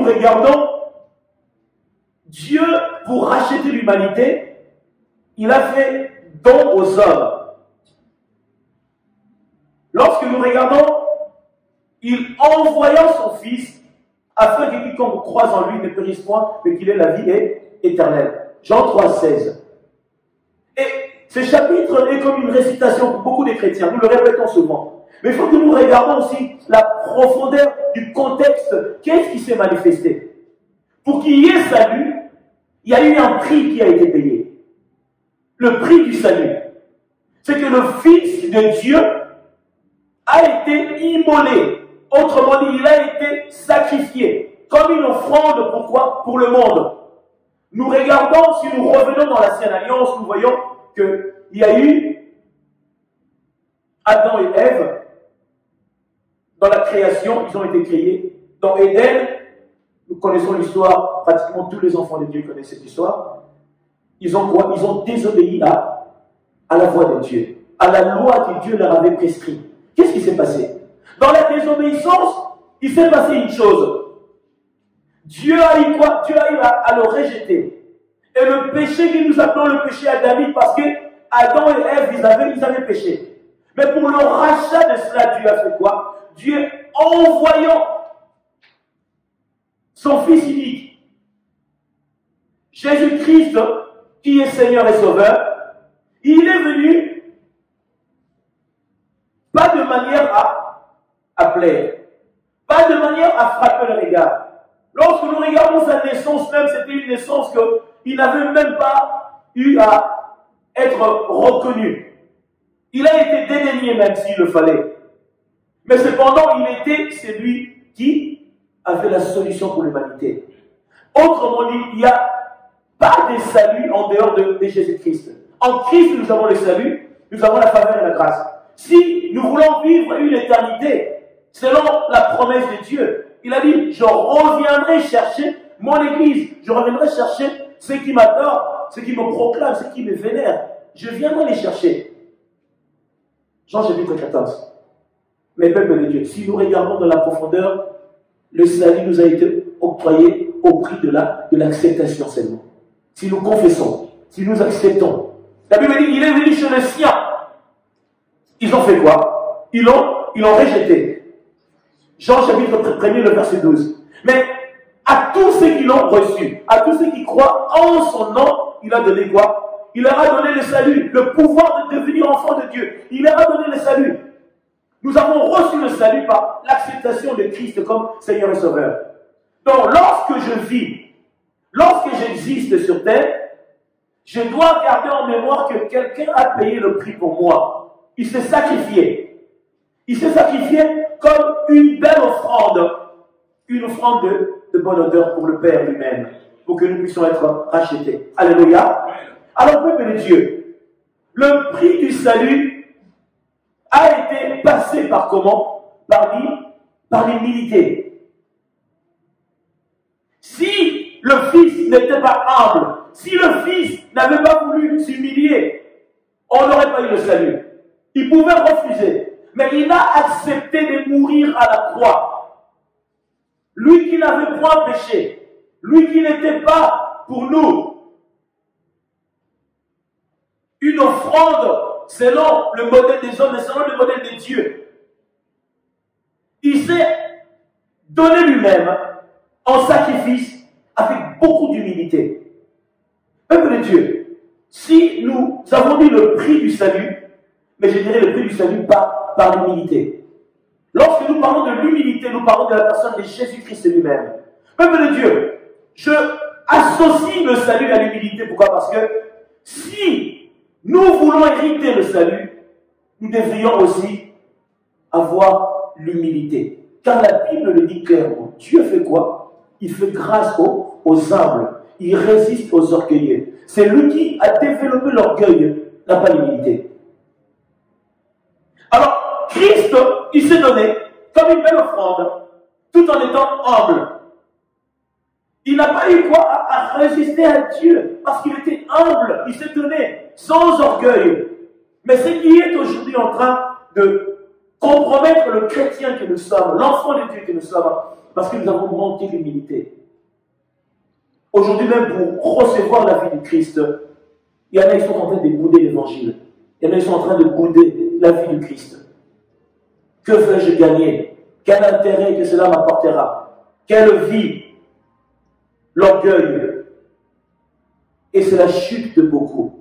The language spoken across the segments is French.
nous regardons, Dieu, pour racheter l'humanité, il a fait don aux hommes. Lorsque nous regardons, il envoya son Fils afin que quiconque croise en lui ne périsse point, mais qu'il ait la vie éternelle. Jean 3, 16. Et ce chapitre est comme une récitation pour beaucoup de chrétiens. Nous le répétons souvent. Mais il faut que nous regardions aussi la profondeur du contexte. Qu'est-ce qui s'est manifesté? Pour qu'il y ait salut, il y a eu un prix qui a été payé. Le prix du salut. C'est que le Fils de Dieu a été immolé. Autrement dit, il a été sacrifié. Comme une offrande, pourquoi? Pour le monde. Nous regardons, si nous revenons dans l'Ancienne Alliance, nous voyons qu'il y a eu Adam et Ève. Dans la création, ils ont été créés. Dans Éden, nous connaissons l'histoire, pratiquement tous les enfants de Dieu connaissent cette histoire. Ils ont quoi? Ils ont désobéi à la voix de Dieu, à la loi que Dieu leur avait prescrite. Qu'est-ce qui s'est passé? Dans la désobéissance, il s'est passé une chose. Dieu a eu quoi? Dieu a eu à le rejeter. Et le péché que nous appelons le péché adamique, parce que Adam et Ève, ils avaient péché. Mais pour le rachat de cela, Dieu a fait quoi? Dieu, envoyant son Fils unique, Jésus-Christ, qui est Seigneur et Sauveur, il est venu pas de manière à plaire, pas de manière à frapper le regard. Lorsque nous regardons sa naissance même, c'était une naissance qu'il n'avait même pas eu à être reconnu. Il a été dédaigné même s'il le fallait. Mais cependant, il était celui qui avait la solution pour l'humanité. Autrement dit, il n'y a pas de salut en dehors de Jésus-Christ. En Christ, nous avons le salut, nous avons la faveur et la grâce. Si nous voulons vivre une éternité, selon la promesse de Dieu, il a dit, je reviendrai chercher mon Église, je reviendrai chercher ceux qui m'adorent, ceux qui me proclament, ceux qui me vénèrent. Je viendrai les chercher. Jean chapitre 14. Mais peuple de Dieu, si nous regardons dans la profondeur, le salut nous a été octroyé au prix de l'acceptation seulement. Si nous confessons, si nous acceptons. La Bible dit, il est venu chez les siens. Ils ont fait quoi? Ils l'ont rejeté. Jean chapitre 1er, le verset 12. Mais à tous ceux qui l'ont reçu, à tous ceux qui croient en son nom, il a donné quoi? Il leur a donné le salut, le pouvoir de devenir enfant de Dieu. Il leur a donné le salut. Nous avons reçu le salut par l'acceptation de Christ comme Seigneur et Sauveur. Donc, lorsque je vis, lorsque j'existe sur terre, je dois garder en mémoire que quelqu'un a payé le prix pour moi. Il s'est sacrifié. Il s'est sacrifié comme une belle offrande. Une offrande de bonne odeur pour le Père lui-même. Pour que nous puissions être rachetés. Alléluia. Alors, peuple de Dieu, le prix du salut a été passé par comment? Par l'humilité. Si le Fils n'était pas humble, si le Fils n'avait pas voulu s'humilier, on n'aurait pas eu le salut. Il pouvait refuser, mais il a accepté de mourir à la croix. Lui qui n'avait point péché, lui qui n'était pas pour nous une offrande selon le modèle des hommes, mais selon le modèle de Dieu. Il s'est donné lui-même en sacrifice avec beaucoup d'humilité. Peuple de Dieu, si nous avons dit le prix du salut, mais je dirais le prix du salut par l'humilité. Lorsque nous parlons de l'humilité, nous parlons de la personne de Jésus-Christ lui-même. Peuple de Dieu, je associe le salut à l'humilité. Pourquoi? Parce que si nous voulons hériter le salut, nous devrions aussi avoir l'humilité. Car la Bible le dit clairement. Dieu fait quoi? Il fait grâce aux humbles. Il résiste aux orgueilleux. C'est lui qui a développé l'orgueil, n'a pas l'humilité. Alors, Christ, il s'est donné comme une belle offrande, tout en étant humble. Il n'a pas eu quoi à résister à Dieu, parce qu'il était humble, il s'est donné, sans orgueil. Mais ce qui est aujourd'hui en train de compromettre le chrétien que nous sommes, l'enfant de Dieu que nous sommes, Parce que nous avons manqué d'humilité. Aujourd'hui même, pour recevoir la vie du Christ, il y en a qui sont en train de bouder l'évangile. Il y en a qui sont en train de bouder la vie du Christ. Que vais-je gagner? Quel intérêt que cela m'apportera? Quelle vie? L'orgueil. Et c'est la chute de beaucoup.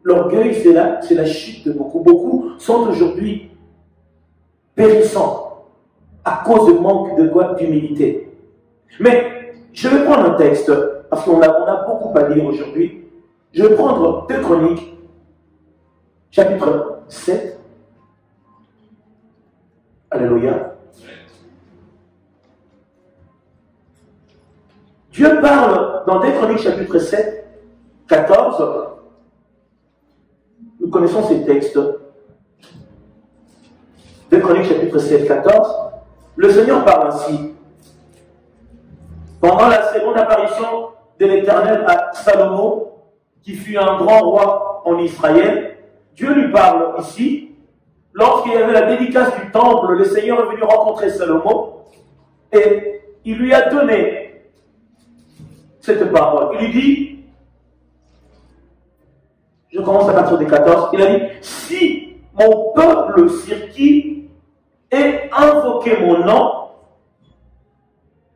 L'orgueil, c'est la chute de beaucoup. Beaucoup sont aujourd'hui périssants à cause du manque de quoi? D'humilité. Mais je vais prendre un texte, parce qu'on a beaucoup à lire aujourd'hui. Je vais prendre 2 Chroniques, chapitre 7. Alléluia. Dieu parle dans 2 Chroniques, chapitre 7, 14. Nous connaissons ces textes. 2 Chroniques, chapitre 7, 14. Le Seigneur parle ainsi. Pendant la seconde apparition de l'Éternel à Salomon, qui fut un grand roi en Israël, Dieu lui parle ici. Lorsqu'il y avait la dédicace du temple, le Seigneur est venu rencontrer Salomon et il lui a donné cette parole. Il lui dit, je commence à partir des 14, il a dit, si mon peuple sur qui est invoqué mon nom,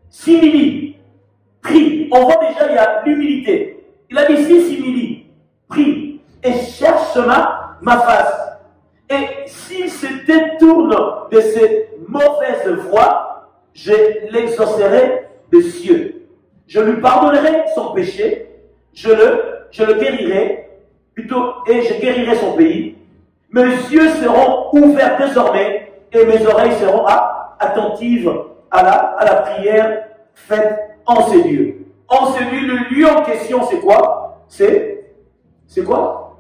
s'humilie, prie. On voit déjà, il y a l'humilité. Il a dit, si s'humilie, prie et cherche ma face. Et s'il se détourne de ces mauvaises voies, je l'exaucerai des cieux. Je lui pardonnerai son péché, je le guérirai, plutôt, et je guérirai son pays. Mes yeux seront ouverts désormais, et mes oreilles seront attentives à la prière faite en ces lieux. En ces lieux, le lieu en question, c'est quoi? C'est quoi?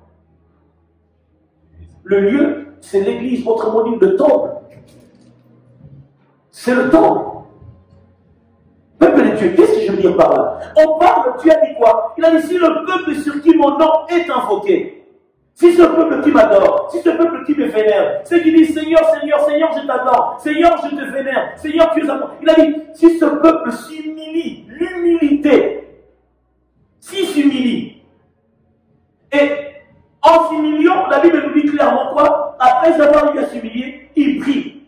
Le lieu, c'est l'église, autrement dit le temple. C'est le temple. Peuple de Dieu, qu'est-ce que je veux dire par là? On parle, Dieu a dit quoi? Il a dit, si le peuple sur qui mon nom est invoqué, si ce peuple qui m'adore, si ce peuple qui me vénère, ceux qui disent Seigneur, Seigneur, Seigneur, je t'adore, Seigneur, je te vénère, Seigneur, tu es à moi. Il a dit, si ce peuple s'humilie, l'humilité, s'il s'humilie, et en s'humiliant, la Bible nous dit clairement quoi? Après avoir eu à s'humilier, il prie.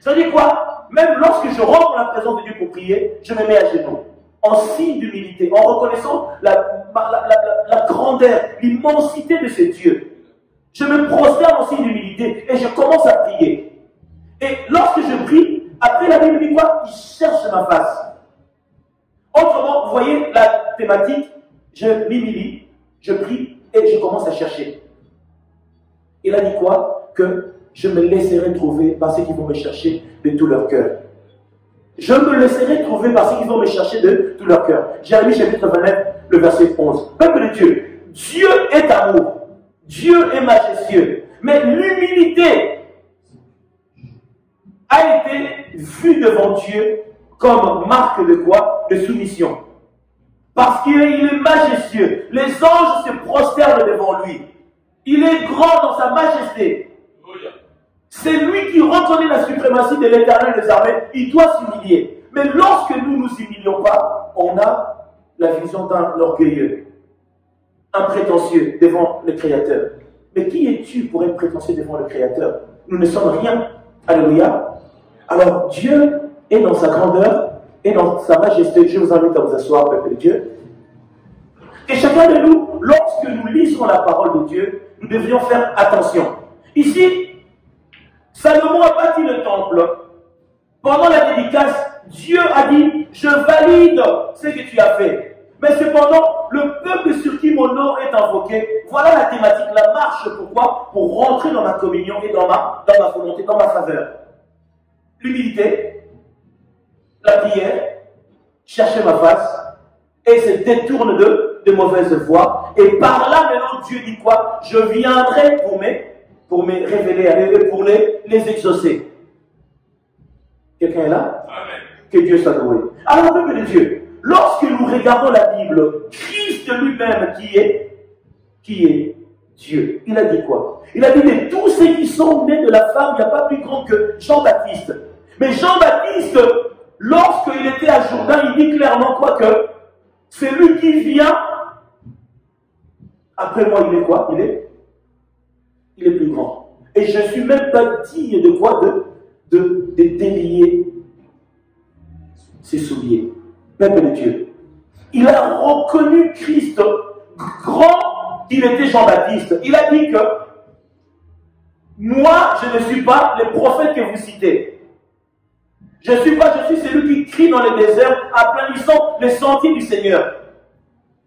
Ça veut dire quoi? Même lorsque je rentre dans la présence de Dieu pour prier, je me mets à genoux, en signe d'humilité, en reconnaissant la grandeur, l'immensité de ce Dieu. Je me prosterne en signe d'humilité et je commence à prier. Et lorsque je prie, après la Bible dit quoi? Il cherche ma face. Autrement, vous voyez la thématique, je m'humilie, je prie et je commence à chercher. Il a dit quoi? Que je me laisserai trouver par ceux qui vont me chercher de tout leur cœur. Je me laisserai trouver par ceux qui vont me chercher de tout leur cœur. Jérémie chapitre 29, le verset 11. Peuple de Dieu, Dieu est amour, Dieu est majestueux, mais l'humilité a été vue devant Dieu comme marque de quoi? De soumission. Parce qu'il est majestueux. Les anges se prosternent devant lui. Il est grand dans sa majesté. C'est lui qui reconnaît la suprématie de l'Éternel des armées. Il doit s'humilier. Mais lorsque nous ne nous humilions pas, on a la vision d'un orgueilleux, un prétentieux devant le Créateur. Mais qui es-tu pour être prétentieux devant le Créateur? Nous ne sommes rien. Alléluia. Alors Dieu est dans sa grandeur et dans sa majesté. Je vous invite à vous asseoir, peuple de Dieu. Et chacun de nous, lorsque nous lisons la parole de Dieu, nous devrions faire attention. Ici, Salomon a bâti le temple. Pendant la dédicace, Dieu a dit, je valide ce que tu as fait. Mais cependant, le peuple sur qui mon nom est invoqué, voilà la thématique, la marche. Pourquoi? Pour rentrer dans ma communion et dans ma volonté, dans ma faveur. L'humilité, la prière, chercher ma face, et se détourne de mauvaises voies. Et par là, maintenant, Dieu dit quoi? Je viendrai pour me révéler à eux et pour les exaucer. Quelqu'un est là? Amen. Que Dieu soit loué. Alors, peuple de Dieu, lorsque nous regardons la Bible, Christ lui-même qui est Dieu, il a dit quoi? Il a dit de tous ceux qui sont nés de la femme, il n'y a pas plus grand que Jean-Baptiste. Mais Jean-Baptiste lorsqu'il était à Jourdain, il dit clairement quoi que celui qui vient après moi, il est quoi? Il est plus grand. Et je ne suis même pas digne de quoi? De délier ses souliers. Peuple de Dieu. Il a reconnu Christ grand qu'il était Jean-Baptiste. Il a dit que moi, je ne suis pas le prophète que vous citez. Je suis celui qui crie dans le désert, aplanissant les sentiers du Seigneur.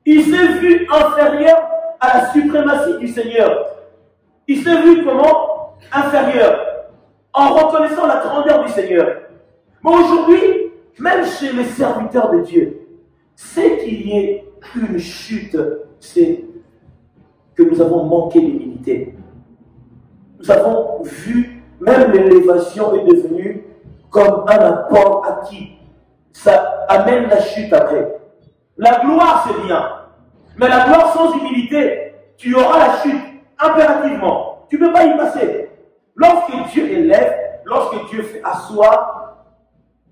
Il s'est vu inférieur à la suprématie du Seigneur. Il s'est vu comment? Inférieur. En reconnaissant la grandeur du Seigneur. Mais aujourd'hui, même chez les serviteurs de Dieu, c'est qu'il y ait une chute, c'est que nous avons manqué d'humilité. Nous avons vu, même l'élévation est devenue comme un apport acquis. Ça amène la chute après. La gloire, c'est bien. Mais la gloire sans humilité, tu auras la chute, impérativement. Tu ne peux pas y passer. Lorsque Dieu élève, lorsque Dieu fait asseoir,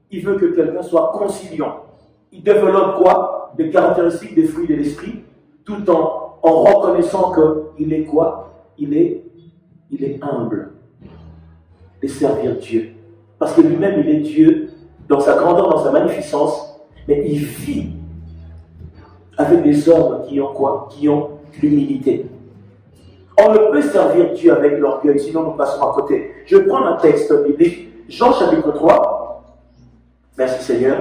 il veut que quelqu'un soit conciliant. Il développe quoi? Des caractéristiques des fruits de l'esprit, tout en reconnaissant qu'il est quoi? Il est humble. Et servir Dieu. Parce que lui-même, il est Dieu, dans sa grandeur, dans sa magnificence, mais il vit avec des hommes qui ont quoi? Qui ont l'humilité. On ne peut servir Dieu avec l'orgueil, sinon nous passons à côté. Je vais prendre un texte biblique, Jean chapitre 3. Merci Seigneur.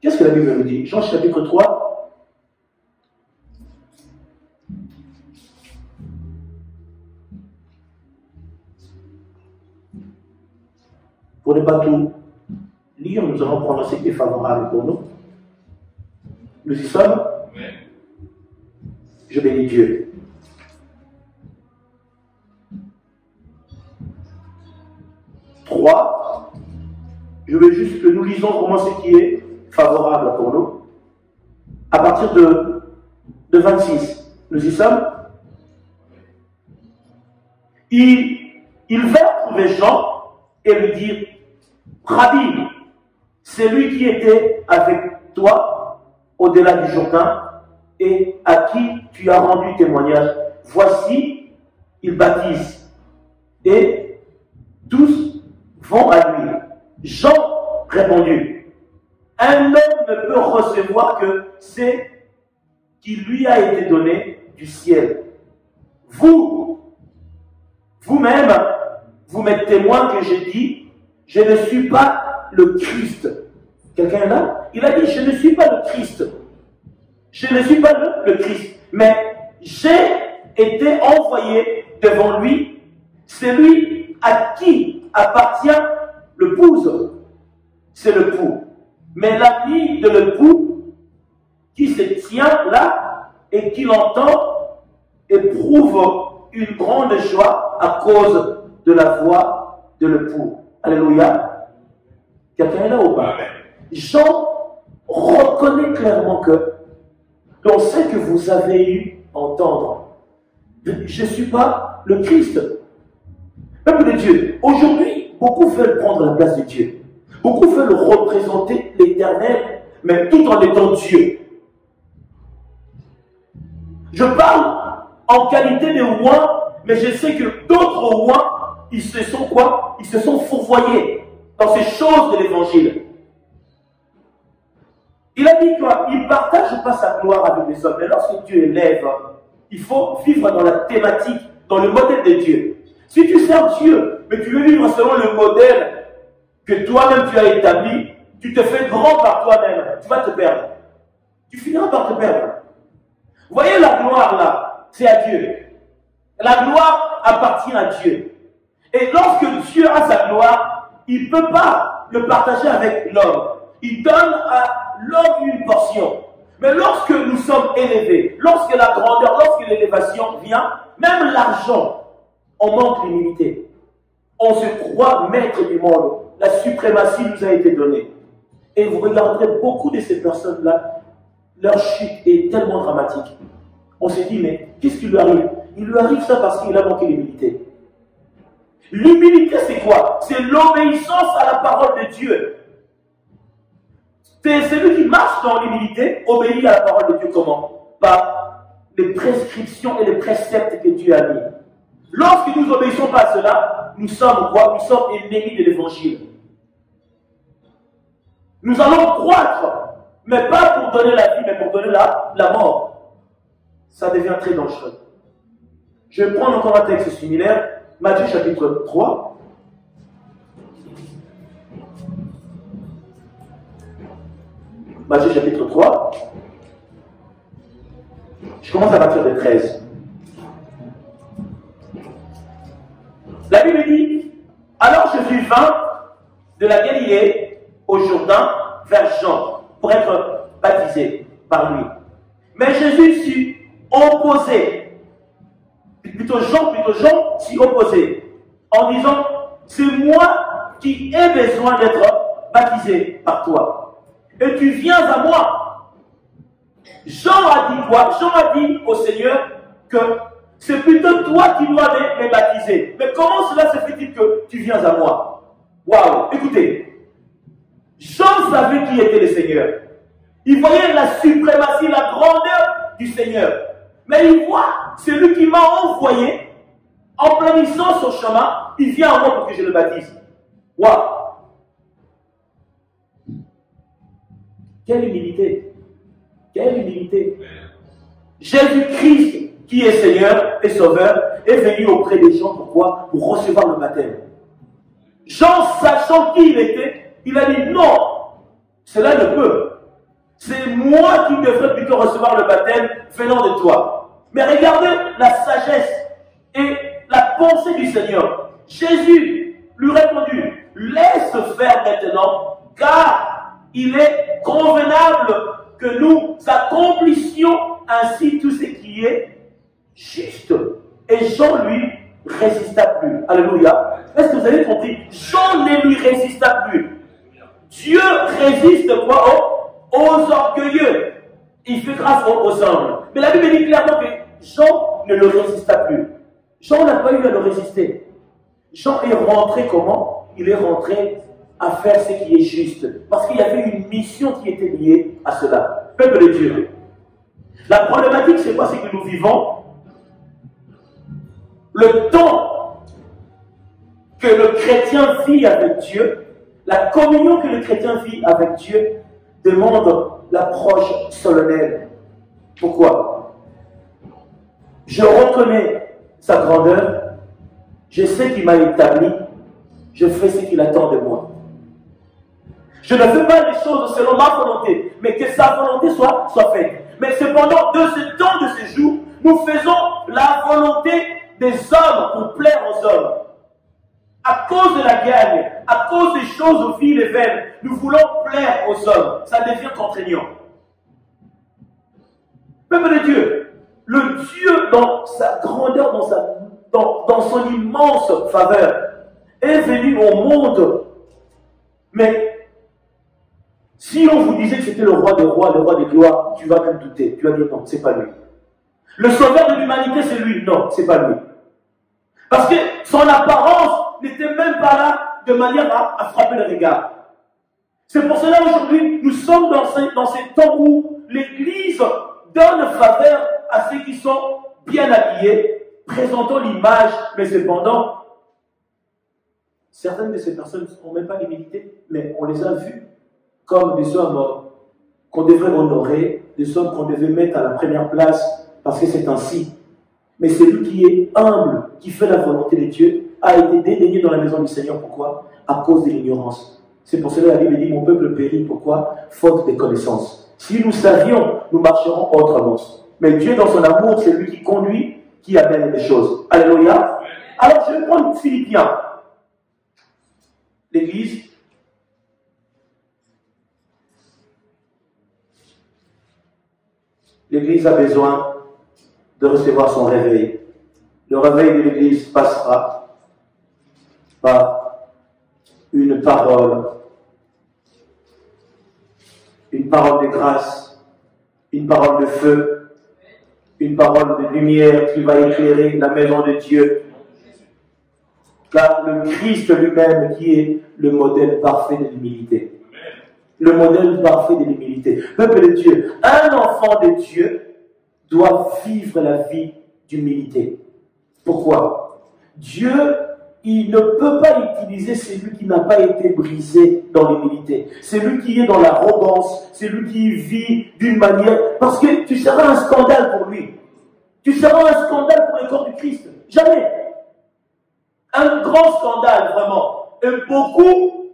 Qu'est-ce que la Bible nous dit? Jean chapitre 3. Pour ne pas tout lire, nous allons prendre ce qui est favorable pour nous. Nous y sommes. Je bénis Dieu. Je veux juste que nous lisons comment ce qui est favorable pour nous. À partir de 26, nous y sommes. Il vint trouver Jean et lui dire, Rabbi, c'est lui qui était avec toi au-delà du Jourdain et à qui tu as rendu témoignage. Voici, il baptise et tous vont à lui. Jean répondit, un homme ne peut recevoir que ce qui lui a été donné du ciel. Vous-même, vous m'êtes témoin que j'ai dit, je ne suis pas le Christ. Quelqu'un est là? Il a dit, je ne suis pas le Christ. Je ne suis pas le Christ. Mais j'ai été envoyé devant lui, celui à qui appartient l'épouse. C'est l'époux. Mais l'ami de l'époux qui se tient là et qui l'entend éprouve une grande joie à cause de la voix de l'époux. Alléluia. Quelqu'un est là ou pas? Jean reconnaît clairement que dans ce que vous avez eu à entendre, je ne suis pas le Christ. Peuple de Dieu, aujourd'hui, beaucoup veulent prendre la place de Dieu. Beaucoup veulent représenter l'Éternel, mais tout en étant Dieu. Je parle en qualité de roi, mais je sais que d'autres rois, ils se sont quoi? Ils se sont fourvoyés dans ces choses de l'Évangile. Il a dit quoi? Il ne partage pas sa gloire avec les hommes. Mais lorsque Dieu élève, il faut vivre dans la thématique, dans le modèle de Dieu. Si tu sers Dieu, mais tu veux vivre selon le modèle que toi-même tu as établi, tu te fais grand par toi-même, tu vas te perdre. Tu finiras par te perdre. Vous voyez la gloire là, c'est à Dieu. La gloire appartient à Dieu. Et lorsque Dieu a sa gloire, il ne peut pas le partager avec l'homme. Il donne à l'homme une portion. Mais lorsque nous sommes élevés, lorsque la grandeur, lorsque l'élévation vient, même l'argent, on manque l'humilité. On se croit maître du monde. La suprématie nous a été donnée. Et vous regarderez beaucoup de ces personnes-là, leur chute est tellement dramatique. On se dit, mais qu'est-ce qui lui arrive? Il lui arrive ça parce qu'il a manqué l'humilité. L'humilité, c'est quoi? C'est l'obéissance à la parole de Dieu. C'est celui qui marche dans l'humilité, obéit à la parole de Dieu comment? Par les prescriptions et les préceptes que Dieu a mis. Lorsque nous n'obéissons pas à cela, nous sommes quoi? Nous sommes ennemis de l'évangile. Nous allons croître, mais pas pour donner la vie, mais pour donner la mort. Ça devient très dangereux. Je vais prendre encore un texte similaire, Matthieu chapitre 3. Matthieu chapitre 3. Je commence à partir de 13. La Bible dit, alors Jésus vint de la Galilée au Jourdain vers Jean pour être baptisé par lui. Mais Jésus s'y opposait. Plutôt Jean s'y opposait en disant, c'est moi qui ai besoin d'être baptisé par toi. Et tu viens à moi. Jean a dit quoi? Jean a dit au Seigneur que c'est plutôt toi qui dois me baptiser. Mais comment cela se fait-il que tu viens à moi? Waouh! Écoutez, Jean savait qui était le Seigneur. Il voyait la suprématie, la grandeur du Seigneur. Mais il voit celui qui m'a envoyé, en planissant son chemin, il vient à moi pour que je le baptise. Waouh! Quelle humilité! Quelle humilité! Jésus-Christ, qui est Seigneur et Sauveur, est venu auprès des gens. Pourquoi? Pour recevoir le baptême. Jean, sachant qui il était, il a dit non, cela ne peut. C'est moi qui devrais plutôt recevoir le baptême venant de toi. Mais regardez la sagesse et la pensée du Seigneur. Jésus lui répondit, laisse faire maintenant, car il est convenable que nous accomplissions ainsi tout ce qui est juste. Et Jean lui résista plus. Alléluia. Est-ce que vous avez compris? Jean ne lui résista plus. Dieu résiste quoi? Aux orgueilleux. Il fait grâce aux humbles. Mais la Bible dit clairement que Jean ne le résista plus. Jean n'a pas eu à le résister. Jean est rentré comment? Il est rentré à faire ce qui est juste. Parce qu'il y avait une mission qui était liée à cela. Peuple de Dieu. La problématique, c'est quoi? C'est que nous vivons le temps que le chrétien vit avec Dieu, la communion que le chrétien vit avec Dieu demande l'approche solennelle. Pourquoi? Je reconnais sa grandeur, je sais qu'il m'a établi, je fais ce qu'il attend de moi. Je ne fais pas les choses selon ma volonté, mais que sa volonté soit faite. Mais cependant, de ce temps, de ce jour, nous faisons la volonté des hommes pour plaire aux hommes. À cause de la gagne, à cause des choses viles et vaines, nous voulons plaire aux hommes. Ça devient contraignant. Peuple de Dieu, le Dieu dans sa grandeur, dans son immense faveur, est venu au monde. Mais si on vous disait que c'était le roi des rois, le roi des gloires, tu vas même douter. Tu vas dire non, c'est pas lui. Le sauveur de l'humanité, c'est lui. Non, c'est pas lui. Parce que son apparence n'était même pas là de manière à frapper le regard. C'est pour cela aujourd'hui, nous sommes dans ces temps où l'Église donne faveur à ceux qui sont bien habillés, présentant l'image, mais cependant, certaines de ces personnes n'ont même pas d'humilité, mais on les a vues comme des hommes qu'on devrait honorer, des hommes qu'on devait mettre à la première place, parce que c'est ainsi. Mais celui qui est humble, qui fait la volonté de Dieu, a été dédaigné dans la maison du Seigneur. Pourquoi? À cause de l'ignorance. C'est pour cela que la Bible dit, mon peuple périt. Pourquoi? Faute de connaissances. Si nous savions, nous marcherons autrement. Mais Dieu, dans son amour, c'est lui qui conduit, qui amène les choses. Alléluia. Alors, je vais prendre Philippiens. L'Église. L'Église a besoin de recevoir son réveil. Le réveil de l'Église passera par une parole de grâce, une parole de feu, une parole de lumière qui va éclairer la maison de Dieu. Car le Christ lui-même qui est le modèle parfait de l'humilité. Le modèle parfait de l'humilité. Peuple de Dieu, un enfant de Dieu doit vivre la vie d'humilité. Pourquoi? Dieu, il ne peut pas utiliser celui qui n'a pas été brisé dans l'humilité. Celui qui est dans l'arrogance, celui qui vit d'une manière... Parce que tu seras un scandale pour lui. Tu seras un scandale pour le corps du Christ. Jamais. Un grand scandale, vraiment. Et beaucoup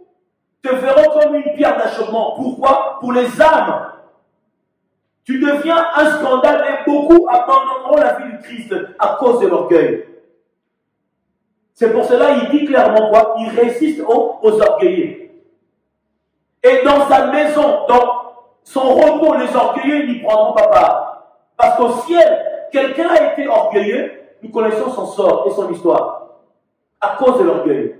te verront comme une pierre d'achoppement. Pourquoi? Pour les âmes. Tu deviens un scandale et beaucoup abandonneront la vie du Christ à cause de l'orgueil. C'est pour cela qu'il dit clairement quoi? Il résiste aux orgueilleux. Et dans sa maison, dans son repos, les orgueilleux n'y prendront pas part. Parce qu'au ciel, quelqu'un a été orgueilleux, nous connaissons son sort et son histoire. À cause de l'orgueil.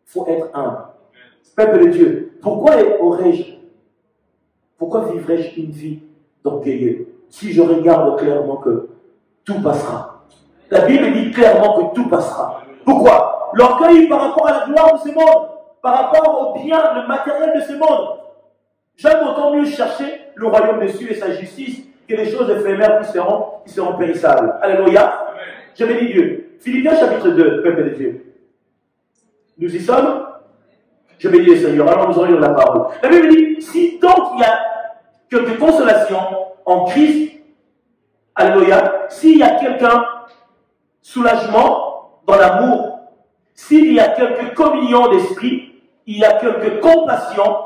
Il faut être humble. Peuple de Dieu, pourquoi vivrais-je une vie d'orgueilleux si je regarde clairement que tout passera? La Bible dit clairement que tout passera. Pourquoi? L'orgueil par rapport à la gloire de ce monde, par rapport au bien, le matériel de ce monde. J'aime autant mieux chercher le royaume des cieux et sa justice que les choses éphémères qui seront périssables. Alléluia. Je bénis Dieu. Philippiens chapitre 2, peuple de Dieu. Nous y sommes? Je bénis le Seigneur. Alors nous allons lire la parole. La Bible dit, si donc il y a quelque consolation en Christ, alléluia, s'il y a quelqu'un soulagement dans l'amour, s'il y a quelque communion d'esprit, il y a quelque compassion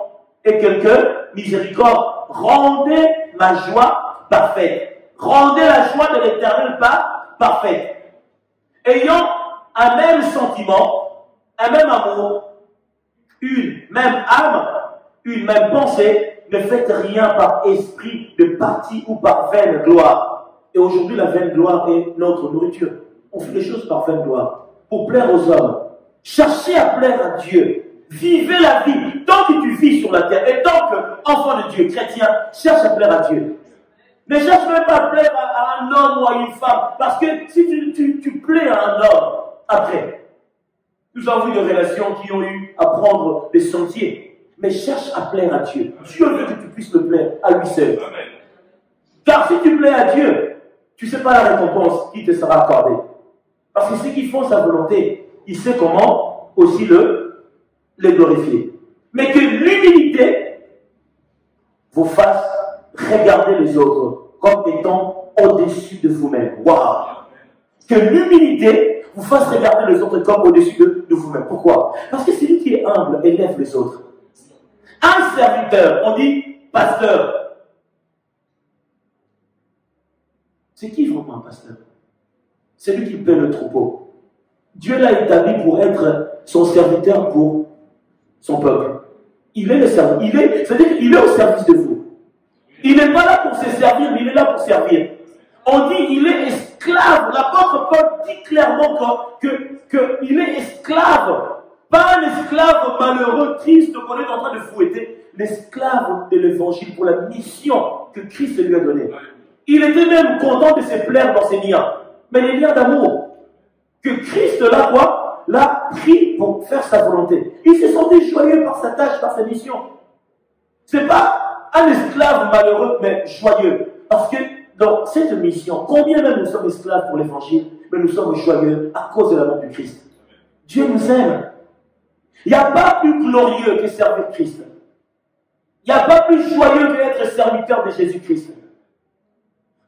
et quelque miséricorde, rendez ma joie parfaite. Rendez la joie de l'Éternel parfaite. Ayant un même sentiment, un même amour, une même âme, une même pensée, ne faites rien par esprit de parti ou par vaine gloire. Et aujourd'hui, la vaine gloire est notre nourriture. On fait les choses par vaine gloire, pour plaire aux hommes. Cherchez à plaire à Dieu. Vivez la vie. Tant que tu vis sur la terre, et tant qu'enfant de Dieu, chrétien, cherche à plaire à Dieu. Ne cherche même pas à plaire à un homme ou à une femme, parce que si tu plais à un homme, après, nous avons vu des relations qui ont eu à prendre des sentiers. Mais cherche à plaire à Dieu. Dieu veut que tu puisses le plaire à lui seul. Car si tu plais à Dieu, tu ne sais pas la récompense qui te sera accordée. Parce que ceux qui font sa volonté, il sait comment aussi le glorifier. Mais que l'humilité vous fasse regarder les autres comme étant au-dessus de vous-même. Waouh! Que l'humilité vous fasse regarder les autres comme au-dessus de vous-même. Pourquoi? Parce que celui qui est humble élève les autres. Un serviteur, on dit pasteur. C'est qui vraiment un pasteur? C'est lui qui paie le troupeau. Dieu l'a établi pour être son serviteur pour son peuple. Il est le serviteur. C'est-à-dire qu'il est au service de vous. Il n'est pas là pour se servir, mais il est là pour servir. On dit qu'il est esclave. L'apôtre Paul dit clairement qu'il est esclave. Pas un esclave malheureux, triste, qu'on est en train de fouetter. L'esclave de l'évangile pour la mission que Christ lui a donnée. Il était même content de se plaire dans ses liens. Mais les liens d'amour que Christ l'a pris pour faire sa volonté. Il se sentait joyeux par sa tâche, par sa mission. Ce n'est pas un esclave malheureux, mais joyeux. Parce que dans cette mission, combien même nous sommes esclaves pour l'évangile, mais nous sommes joyeux à cause de l'amour du Christ. Dieu nous aime. Il n'y a pas plus glorieux que servir Christ. Il n'y a pas plus joyeux qu'être serviteur de Jésus-Christ.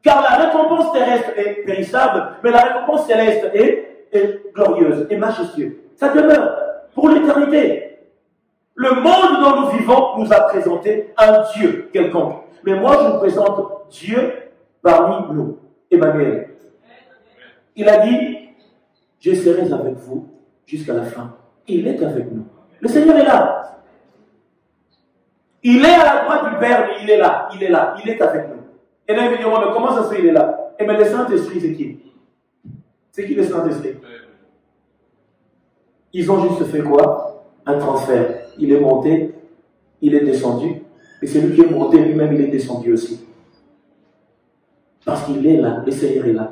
Car la récompense terrestre est périssable, mais la récompense céleste est glorieuse et majestueuse. Ça demeure pour l'éternité. Le monde dont nous vivons nous a présenté un Dieu quelconque. Mais moi, je vous présente Dieu parmi nous, Emmanuel. Il a dit, je serai avec vous jusqu'à la fin. Il est avec nous. Le Seigneur est là. Il est à la droite du Père, mais il est là. Il est là. Il est avec nous. Et là, il me dit, mais comment ça se fait, il est là? Et bien, le Saint-Esprit, c'est qui? C'est qui le Saint-Esprit? Ils ont juste fait quoi? Un transfert. Il est monté, il est descendu. Et celui qui est monté lui-même, il est descendu aussi. Parce qu'il est là, le Seigneur est là.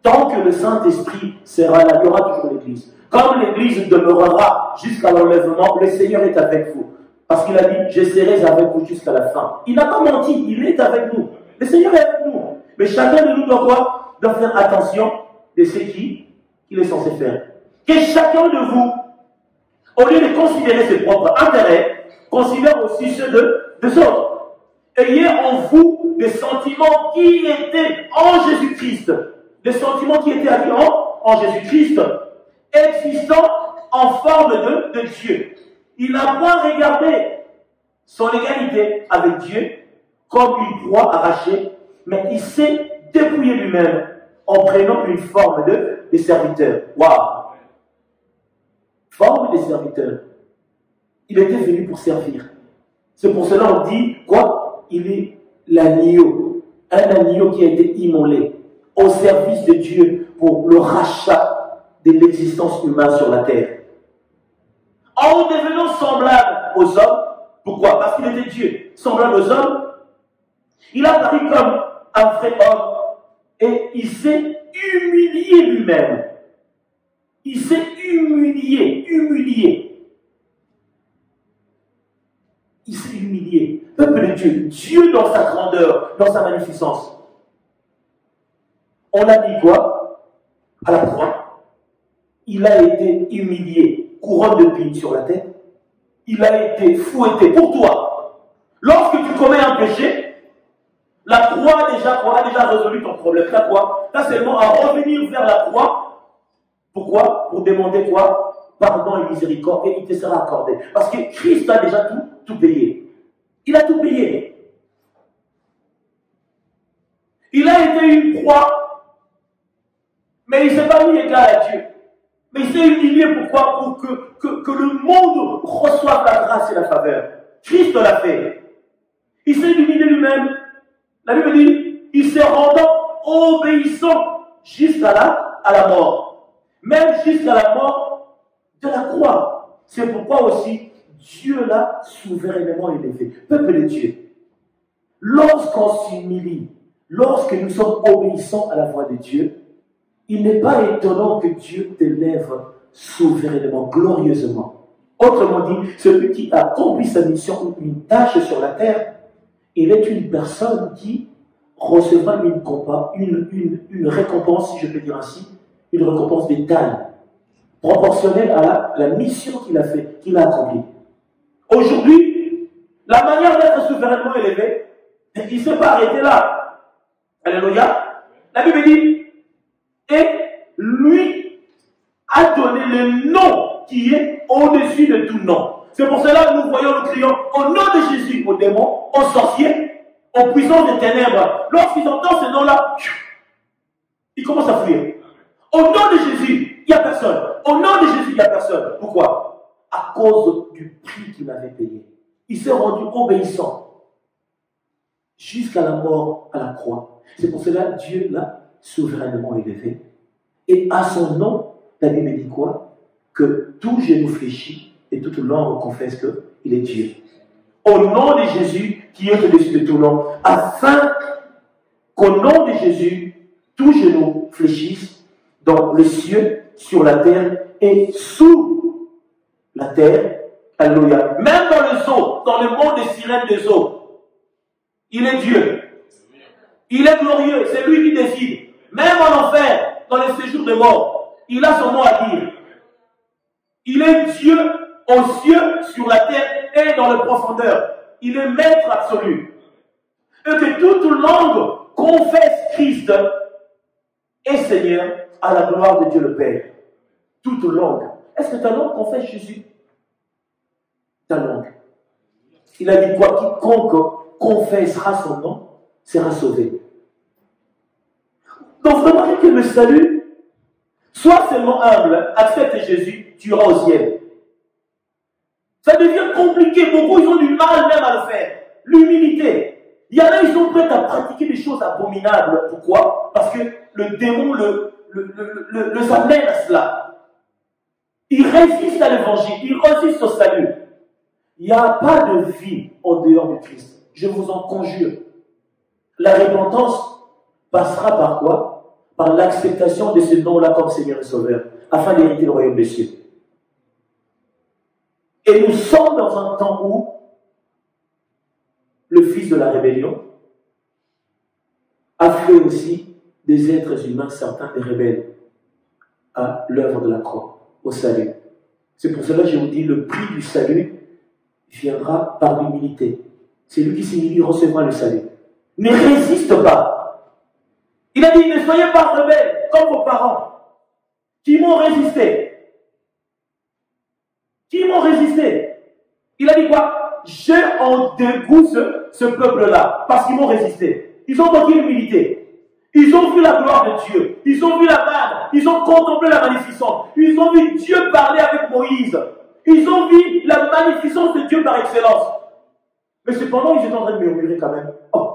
Tant que le Saint-Esprit sera là, il y aura toujours l'Église. Comme l'Église demeurera jusqu'à l'enlèvement, le Seigneur est avec vous. Parce qu'il a dit, je serai avec vous jusqu'à la fin. Il n'a pas menti, il est avec nous. Le Seigneur est avec nous. Mais chacun de nous doit quoi? Doit faire attention de ce qu'il est censé faire. Que chacun de vous, au lieu de considérer ses propres intérêts, considère aussi ceux des autres. Ayez en vous des sentiments qui étaient en Jésus-Christ. Des sentiments qui étaient en Jésus-Christ, existant en forme de Dieu. Il n'a pas regardé son égalité avec Dieu comme une proie arrachée, mais il s'est dépouillé lui-même en prenant une forme de serviteur. Waouh! Forme de serviteur. Il était venu pour servir. C'est pour cela qu'on dit quoi? Il est l'agneau. Un agneau qui a été immolé au service de Dieu pour le rachat de l'existence humaine sur la terre. En devenant semblable aux hommes, pourquoi? Parce qu'il était Dieu, semblable aux hommes, il a paru comme un vrai homme et il s'est humilié lui-même. Il s'est humilié. Il s'est humilié. Peuple de Dieu, Dieu dans sa grandeur, dans sa magnificence. On a mis quoi? À la croix. Il a été humilié, couronne de pine sur la tête. Il a été fouetté pour toi. Lorsque tu commets un péché, la croix a déjà résolu ton problème. La croix, tu as seulement à revenir vers la croix. Pourquoi? Pour demander quoi? Pardon et miséricorde, et il te sera accordé. Parce que Christ a déjà tout payé. Il a tout payé. Il a été une croix, mais il ne s'est pas mis égal à Dieu. Mais il s'est humilié, pourquoi? Pour que le monde reçoive la grâce et la faveur. Christ l'a fait. Il s'est humilié lui-même. La Bible dit, il s'est rendant obéissant jusqu'à la mort. Même jusqu'à la mort de la croix. C'est pourquoi aussi Dieu l'a souverainement élevé. Peuple de Dieu, lorsqu'on s'humilie, lorsque nous sommes obéissants à la voix de Dieu, il n'est pas étonnant que Dieu t'élève souverainement, glorieusement. Autrement dit, celui qui accomplit sa mission ou une tâche sur la terre, il est une personne qui recevra une récompense, si je peux dire ainsi, une récompense de taille, proportionnelle à la mission qu'il a fait, qu'il a accomplie. Aujourd'hui, la manière d'être souverainement élevé, il ne s'est pas arrêté là. Alléluia. La Bible dit, et lui a donné le nom qui est au-dessus de tout nom. C'est pour cela que nous voyons le criant au nom de Jésus, aux démons, aux sorciers, aux puissances des ténèbres. Lorsqu'ils entendent ce nom-là, ils commencent à fuir. Au nom de Jésus, il n'y a personne. Au nom de Jésus, il n'y a personne. Pourquoi? À cause du prix qu'il avait payé. Il s'est rendu obéissant jusqu'à la mort à la croix. C'est pour cela que Dieu l'a souverainement élevé. Et à son nom, la Bible dit quoi? Que tout genou fléchit et toute langue confesse qu'il est Dieu. Au nom de Jésus, qui est au-dessus de tout nom, afin qu'au nom de Jésus, tout genou fléchisse dans le ciel, sur la terre et sous la terre. Alléluia. Même dans les eaux, dans le monde des sirènes des eaux, il est Dieu. Il est glorieux, c'est lui qui décide. Même en enfer, dans les séjours de mort, il a son mot à dire. Il est Dieu aux cieux, sur la terre et dans les profondeurs. Il est maître absolu. Et que toute langue confesse Christ est Seigneur à la gloire de Dieu le Père. Toute langue. Est-ce que ta langue confesse Jésus? Ta langue. Il a dit quoi? Quiconque confessera son nom sera sauvé. Donc remarquez que le salut, sois seulement humble, accepte Jésus, tu iras au ciel. Ça devient compliqué, beaucoup ils ont du mal même à le faire. L'humilité. Il y en a, ils sont prêts à pratiquer des choses abominables. Pourquoi? Parce que le démon le amène à cela. Il résiste à l'évangile, il résiste au salut. Il n'y a pas de vie en dehors de Christ. Je vous en conjure. La repentance passera par quoi? Par l'acceptation de ce nom-là comme Seigneur et Sauveur. afin d'hériter le royaume des cieux. Et nous sommes dans un temps où le fils de la rébellion a fait aussi des êtres humains, certains des rebelles, à l'œuvre de la croix, au salut. C'est pour cela que je vous dis, le prix du salut viendra par l'humilité. C'est lui qui s'humilie recevra le salut. Ne résiste pas. Il a dit, ne soyez pas rebelles comme vos parents qui m'ont résisté. Qui m'ont résisté. Il a dit quoi? J'ai en dégoût ce peuple-là parce qu'ils m'ont résisté. Ils ont manqué l'humilité. Ils ont vu la gloire de Dieu. Ils ont vu la manne. Ils ont contemplé la magnificence. Ils ont vu Dieu parler avec Moïse. Ils ont vu la magnificence de Dieu par excellence. Mais cependant, ils étaient en train de murmurer quand même. Oh,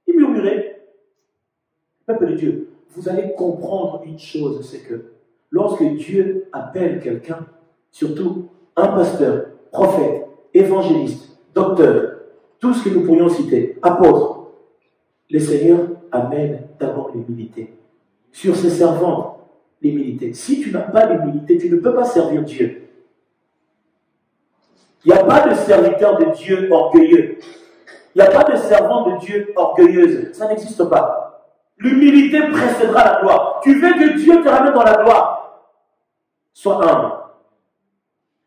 ils murmuraient. Peuple de Dieu, vous allez comprendre une chose, c'est que lorsque Dieu appelle quelqu'un, surtout un pasteur, prophète, évangéliste, docteur, tout ce que nous pourrions citer, apôtre, le Seigneur amène d'abord l'humilité. Sur ses servantes, l'humilité. Si tu n'as pas l'humilité, tu ne peux pas servir Dieu. Il n'y a pas de serviteur de Dieu orgueilleux. Il n'y a pas de servant de Dieu orgueilleuse. Ça n'existe pas. L'humilité précédera la gloire. Tu veux que Dieu te ramène dans la gloire. Sois humble.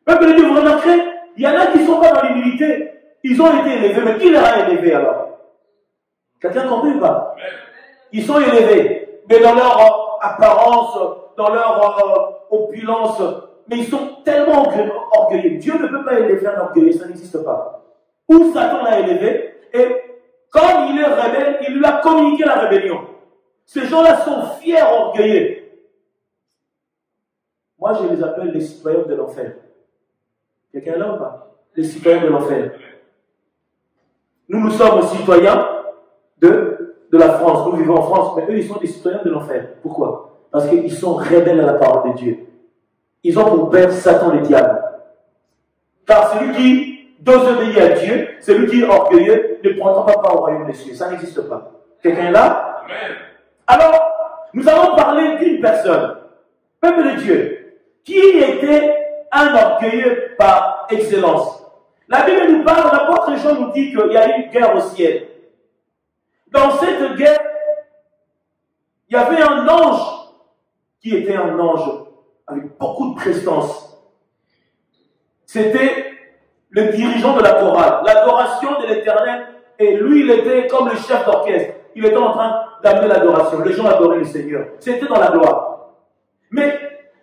Peuple de Dieu, vous remarquerez, il y en a qui ne sont pas dans l'humilité. Ils ont été élevés, mais qui les a élevés alors? Quelqu'un comprend ou pas? Ils sont élevés, mais dans leur apparence, dans leur opulence, mais ils sont tellement orgueilleux. Dieu ne peut pas élever un orgueilleux, ça n'existe pas. Où Satan l'a élevé, et comme il est rebelle, il lui a communiqué la rébellion. Ces gens-là sont fiers, orgueilleux. Moi, je les appelle les citoyens de l'enfer. Quelqu'un là ou pas? Les citoyens de l'enfer. Nous sommes citoyens de la France. Nous vivons en France, mais eux, ils sont des citoyens de l'enfer. Pourquoi? Parce qu'ils sont rebelles à la parole de Dieu. Ils ont pour père Satan le diable. Car celui qui désobéit à Dieu, celui qui est orgueilleux, ne prendra pas part au royaume des cieux. Ça n'existe pas. Quelqu'un est là? Amen. Alors, nous allons parler d'une personne, peuple de Dieu, qui était un orgueilleux par excellence. La Bible nous parle, l'apôtre Jean nous dit qu'il y a eu une guerre au ciel. Dans cette guerre, il y avait un ange qui était un ange avec beaucoup de prestance. C'était le dirigeant de la chorale, l'adoration de l'Éternel, et lui, il était comme le chef d'orchestre. Il était en train d'amener l'adoration. Les gens adoraient le Seigneur. C'était dans la gloire. Mais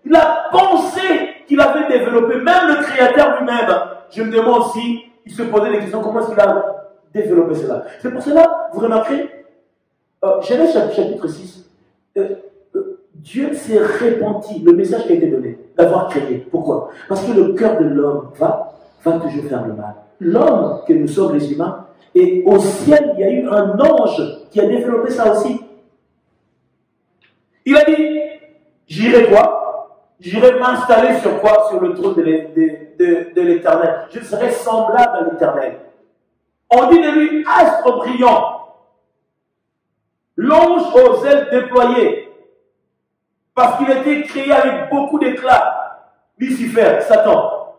la pensée qu'il avait développée, même le Créateur lui-même, je me demande si il se posait des questions, comment est-ce qu'il a développé cela. C'est pour cela, vous remarquez, Genèse chapitre 6, Dieu s'est repenti, le message qui a été donné, d'avoir créé. Pourquoi? Parce que le cœur de l'homme va toujours faire le mal. L'homme, que nous sommes les humains, et au ciel, il y a eu un ange qui a développé ça aussi. Il a dit, j'irai quoi? J'irai m'installer sur quoi? Sur le trône de l'Éternel. Je serai semblable à l'Éternel. On dit de lui, astre brillant. L'ange aux ailes déployées. Parce qu'il était créé avec beaucoup d'éclat. Lucifer, Satan.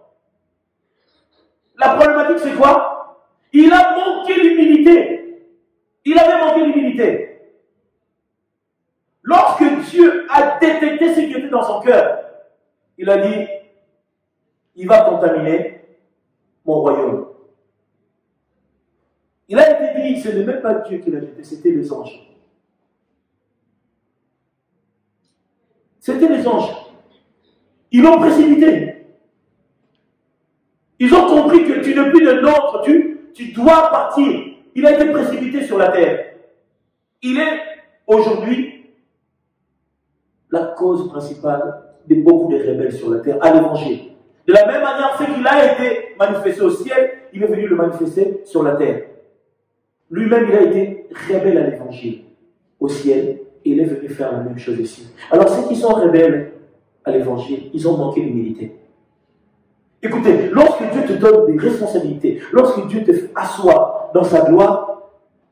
La problématique, c'est quoi? Il a manqué l'humilité. Il avait manqué l'humilité. Lorsque Dieu a détecté ce qui était dans son cœur, il a dit, il va contaminer mon royaume. Il a été dit, ce n'est même pas Dieu qui l'a jeté, c'était les anges. C'était les anges. Ils l'ont précipité. Ils ont compris que tu n'es plus de nôtre, tu dois partir. Il a été précipité sur la terre. Il est aujourd'hui la cause principale de beaucoup de rebelles sur la terre à l'évangile. De la même manière, ce qu'il a été manifesté au ciel, il est venu le manifester sur la terre. Lui-même, il a été rebelle à l'évangile au ciel et il est venu faire la même chose ici. Alors, ceux qui sont rebelles à l'évangile, ils ont manqué d'humilité. Écoutez, lorsque Dieu te donne des responsabilités, lorsque Dieu te assoit dans sa gloire,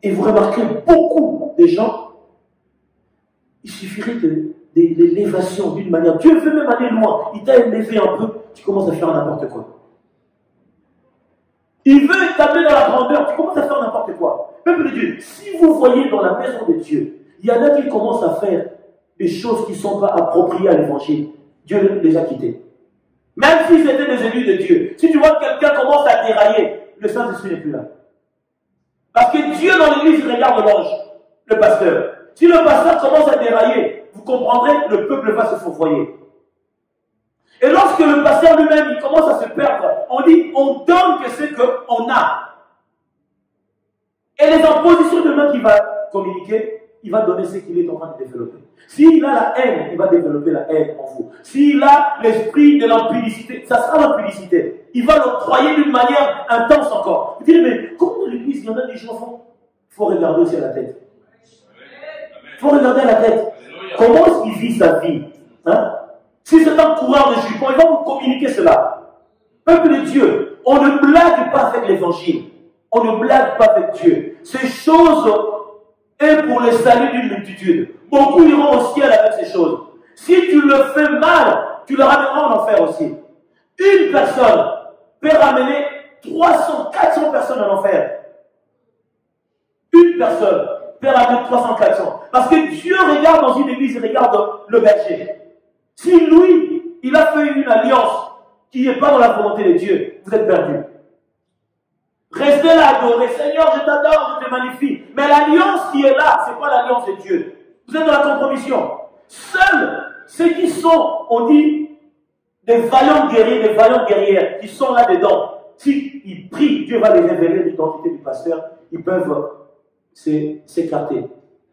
et vous remarquez beaucoup de gens, il suffirait l'élévation d'une manière. Dieu veut même aller loin. Il t'a élevé un peu, tu commences à faire n'importe quoi. Il veut t'amener dans la grandeur, tu commences à faire n'importe quoi. Peuple de Dieu, si vous voyez dans la maison de Dieu, il y en a qui commencent à faire des choses qui ne sont pas appropriées à l'évangile. Dieu les a quittés. Même s'ils étaient des élus de Dieu. Si tu vois que quelqu'un commence à dérailler, le Saint-Esprit n'est plus là. Parce que Dieu dans l'église regarde l'ange, le pasteur. Si le pasteur commence à dérailler, vous comprendrez, le peuple va se fourvoyer. Et lorsque le pasteur lui-même, il commence à se perdre, on dit, on donne que ce qu'on a. Et les impositions de main qu'il va communiquer, il va donner ce qu'il est en train de développer. S'il a la haine, il va développer la haine en vous. S'il a l'esprit de l'impudicité, ça sera l'impudicité. Il va l'octroyer d'une manière intense encore. Vous dites, mais comment dans l'église, il y en a des gens font? Il faut regarder aussi à la tête. Il faut regarder à la tête. Comment est-ce qu'il vit sa vie? Hein? Si c'est un coureur de jupons, il va vous communiquer cela. Peuple de Dieu, on ne blague pas avec l'évangile. On ne blague pas avec Dieu. Ces choses est pour le salut d'une multitude. Beaucoup iront au ciel avec ces choses. Si tu le fais mal, tu le ramèneras en enfer aussi. Une personne peut ramener 300, 400 personnes en enfer. Une personne peut ramener 300, 400. Parce que Dieu regarde dans une église, il regarde le berger. Si lui, il a fait une alliance qui n'est pas dans la volonté de Dieu, vous êtes perdus. Restez là, adorer. Seigneur, je t'adore, je te magnifie. Mais l'alliance qui est là, ce n'est pas l'alliance de Dieu. Vous êtes dans la compromission. Seuls ceux qui sont, on dit, des vaillants guerriers, des vaillantes guerrières, qui sont là-dedans, s'ils prient, Dieu va les révéler l'identité du pasteur, ils peuvent s'écarter.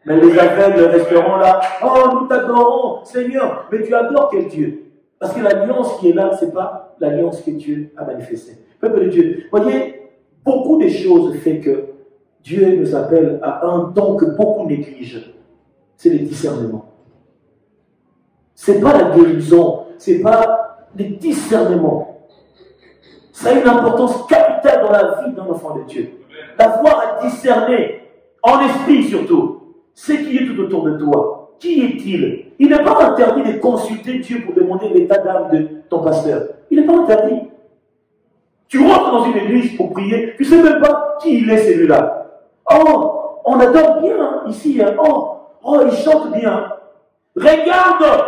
Mais les aveugles resteront là. Oh, nous t'adorons, Seigneur. Mais tu adores quel Dieu? Parce que l'alliance qui est là, ce n'est pas l'alliance que Dieu a manifestée. Peuple de Dieu, voyez, beaucoup de choses fait que Dieu nous appelle à un don que beaucoup négligent. C'est le discernement. Ce n'est pas la guérison, ce n'est pas le discernement. Ça a une importance capitale dans la vie d'un enfant de Dieu. D'avoir à discerner, en esprit surtout, ce qui est tout autour de toi. Qui est-il? Il n'est pas interdit de consulter Dieu pour demander l'état d'âme de ton pasteur. Il n'est pas interdit. Tu rentres dans une église pour prier, tu ne sais même pas qui il est celui-là. Oh, on adore bien hein, ici. Hein. Oh, il chante bien. Regarde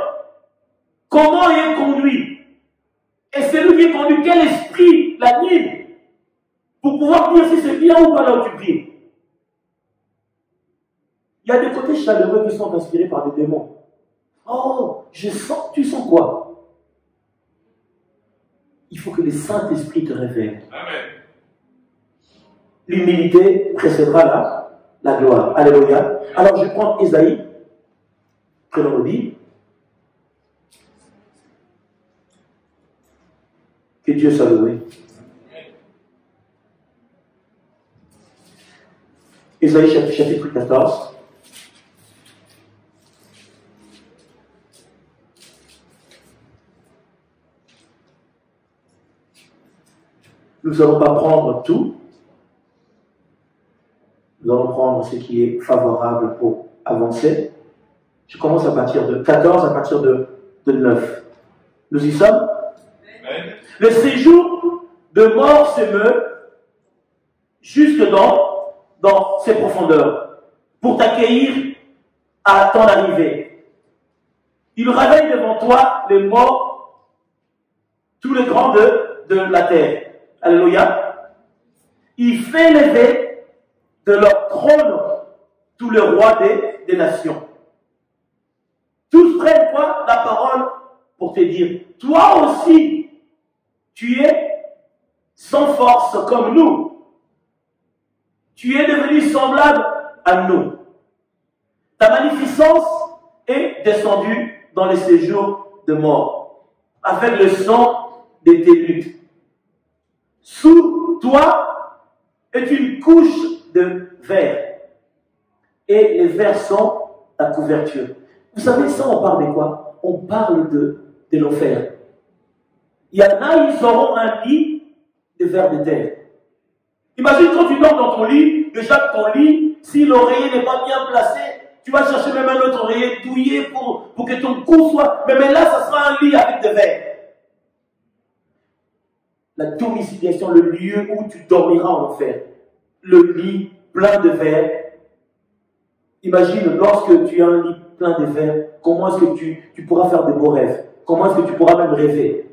comment il est conduit. Et celui qui est conduit, quel esprit l'anime pour pouvoir dire si c'est bien ou pas là où tu pries. Il y a des côtés chaleureux qui sont inspirés par des démons. Oh, je sens, tu sens quoi? Il faut que le Saint-Esprit te révèle. Amen. L'humilité précédera la gloire. Alléluia. Alors je prends Ésaïe, prenons le Bible. Que Dieu soit loué. Ésaïe chapitre 14. Nous n'allons pas prendre tout. Nous allons prendre ce qui est favorable pour avancer. Je commence à partir de 14, à partir de 9. Nous y sommes? Amen. Le séjour de mort se meut jusque dans ses profondeurs pour t'accueillir à ton arrivée. Il réveille devant toi les morts, tous les grands de la terre. Alléluia. Il fait lever de leur trône tous les rois des nations. Tous prennent quoi? La parole pour te dire, toi aussi, tu es sans force comme nous. Tu es devenu semblable à nous. Ta magnificence est descendue dans les séjours de mort, avec le sang de tes luttes. Sous toi est une couche de verre. Et les vers sont ta couverture. Vous savez, ça, on parle de quoi? On parle de l'enfer. Il y en a, ils auront un lit de vers de terre. Imagine quand tu dors dans ton lit, déjà ton lit, si l'oreiller n'est pas bien placé, Tu vas chercher même un autre oreiller douillé pour que ton cou soit... Mais là, ça sera un lit avec de verre. La domiciliation, le lieu où tu dormiras en enfer. Le lit plein de verre. Imagine, lorsque tu as un lit plein de verre, comment est-ce que tu pourras faire de beaux rêves? Comment est-ce que tu pourras même rêver?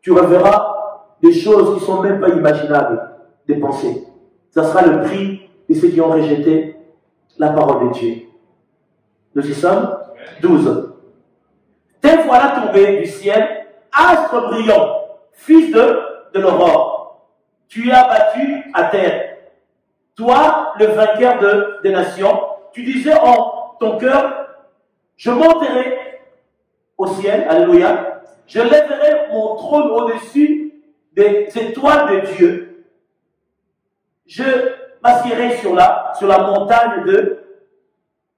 Tu rêveras des choses qui ne sont même pas imaginables, des pensées. Ça sera le prix de ceux qui ont rejeté la parole de Dieu. Nous y sommes 12. Te voilà tombé du ciel, astre brillant, fils de l'aurore. Tu es abattu à terre. Toi, le vainqueur des nations, tu disais en ton cœur, je monterai au ciel, alléluia, je lèverai mon trône au-dessus des étoiles de Dieu. Je m'assierai sur la montagne de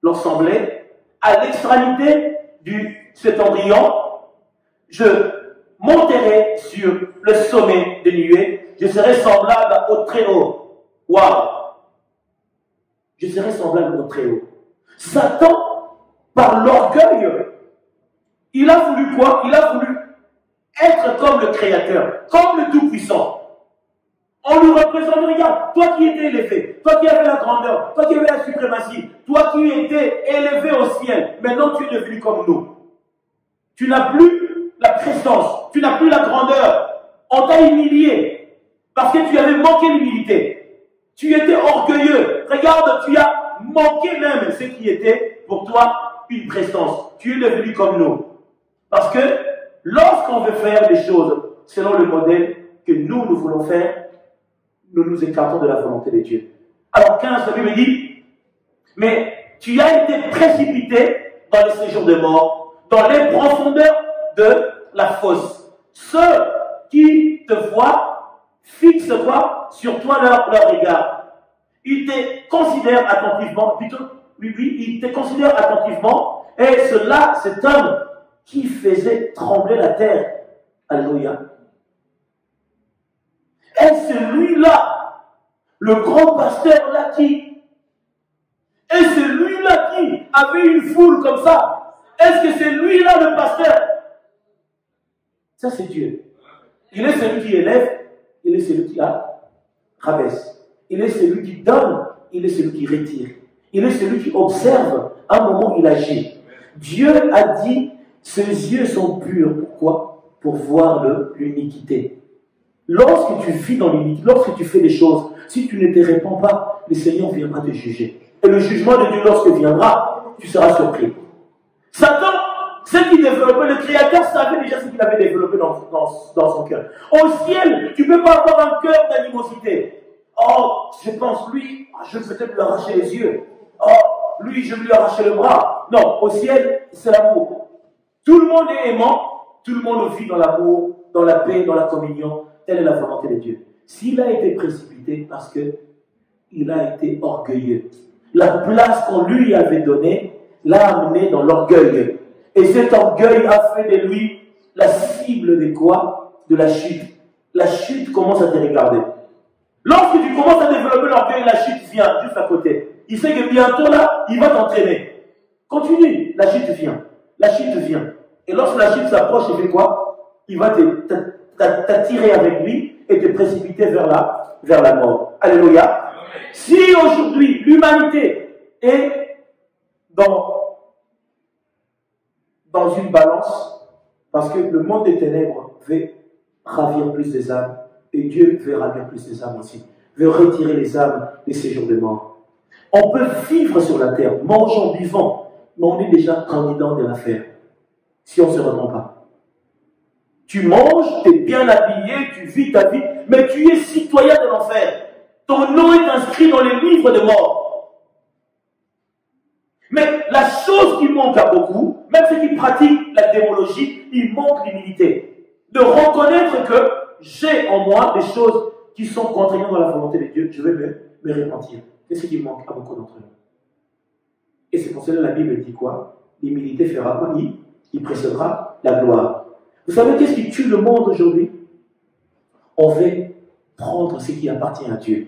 l'Assemblée, à l'extrémité du septentrion, je monterai sur le sommet des nuées, je serai semblable au Très-Haut. Waouh! Je serai semblable au Très-Haut. Satan, par l'orgueil, il a voulu quoi? Il a voulu être comme le Créateur, comme le Tout-Puissant. On lui représente, regarde, toi qui étais élevé, toi qui avais la grandeur, toi qui avais la suprématie, toi qui étais élevé au ciel, maintenant tu es devenu comme nous. Tu n'as plus la présence, tu n'as plus la grandeur. On t'a humilié parce que tu avais manqué l'humilité. Tu étais orgueilleux. Regarde, tu as manqué même ce qui était pour toi une présence. Tu es devenu comme nous. Parce que lorsqu'on veut faire des choses selon le modèle que nous voulons faire, nous nous écartons de la volonté de Dieu. Alors 15, la Bible dit, mais tu as été précipité dans le séjour de mort, dans les profondeurs de la fosse. Ceux qui te voient fixent quoi sur toi leur regard. Ils te considèrent attentivement, ils te considèrent attentivement, et cet homme qui faisait trembler la terre. Alléluia. Et celui-là, le grand pasteur là qui, et celui-là qui avait une foule comme ça, est-ce que c'est lui-là le pasteur? Ça c'est Dieu. Il est celui qui élève, il est celui qui rabaisse. Il est celui qui donne, il est celui qui retire. Il est celui qui observe, à un moment il agit. Dieu a dit, ses yeux sont purs. Pourquoi? Pour voir l'iniquité. Lorsque tu vis dans l'iniquité, lorsque tu fais des choses, si tu ne te répands pas, le Seigneur viendra te juger. Et le jugement de Dieu, lorsque viendra, tu seras surpris. Satan, ce qu'il développait, le Créateur savait déjà ce qu'il avait développé dans son cœur. Au ciel, tu ne peux pas avoir un cœur d'animosité. Oh, je pense, lui, je vais peut-être lui arracher les yeux. Oh, lui, je vais lui arracher le bras. Non, au ciel, c'est l'amour. Tout le monde est aimant, tout le monde vit dans l'amour, dans la paix, dans la communion. Telle est la volonté de Dieu. S'il a été précipité parce qu'il a été orgueilleux, la place qu'on lui avait donnée l'a amené dans l'orgueil. Et cet orgueil a fait de lui la cible de quoi? De la chute. La chute commence à te regarder. Lorsque tu commences à développer l'orgueil, la chute vient juste à côté. Il sait que bientôt là, il va t'entraîner. Continue, la chute vient. La chute vient. Et lorsque la chute s'approche, il fait quoi? Il va t'attirer avec lui et te précipiter vers la mort. Alléluia. Si aujourd'hui l'humanité est dans une balance, parce que le monde des ténèbres veut ravir plus des âmes, et Dieu veut ravir plus des âmes aussi, veut retirer les âmes des séjours de mort. On peut vivre sur la terre, mangeant, vivant, mais on est déjà candidat de l'affaire, si on ne se reprend pas. Tu manges, tu es bien habillé, tu vis ta vie, mais tu es citoyen de l'enfer. Ton nom est inscrit dans les livres de mort. Mais la chose qui manque à beaucoup, même ceux qui pratiquent la démologie, il manque l'humilité. De reconnaître que j'ai en moi des choses qui sont contraignantes dans la volonté de Dieu, je vais me repentir. C'est ce qui manque à beaucoup d'entre nous. Et c'est pour cela que la Bible dit quoi? L'humilité fera quoi? Il précédera la gloire. Vous savez qu'est-ce qui tue le monde aujourd'hui? On veut prendre ce qui appartient à Dieu.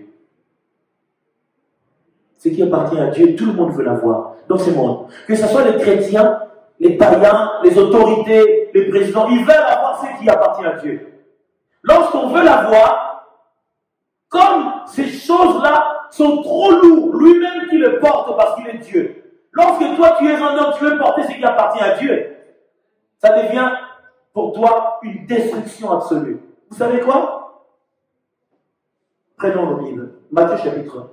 ce qui appartient à Dieu, tout le monde veut l'avoir dans ce monde. Que ce soit les chrétiens, les païens, les autorités, les présidents, ils veulent avoir ce qui appartient à Dieu. Lorsqu'on veut l'avoir, comme ces choses-là sont trop lourdes, lui-même qui le porte parce qu'il est Dieu. Lorsque toi tu es un homme, tu veux porter ce qui appartient à Dieu, ça devient pour toi une destruction absolue. Vous savez quoi? Prenons le Bible, Matthieu chapitre 1.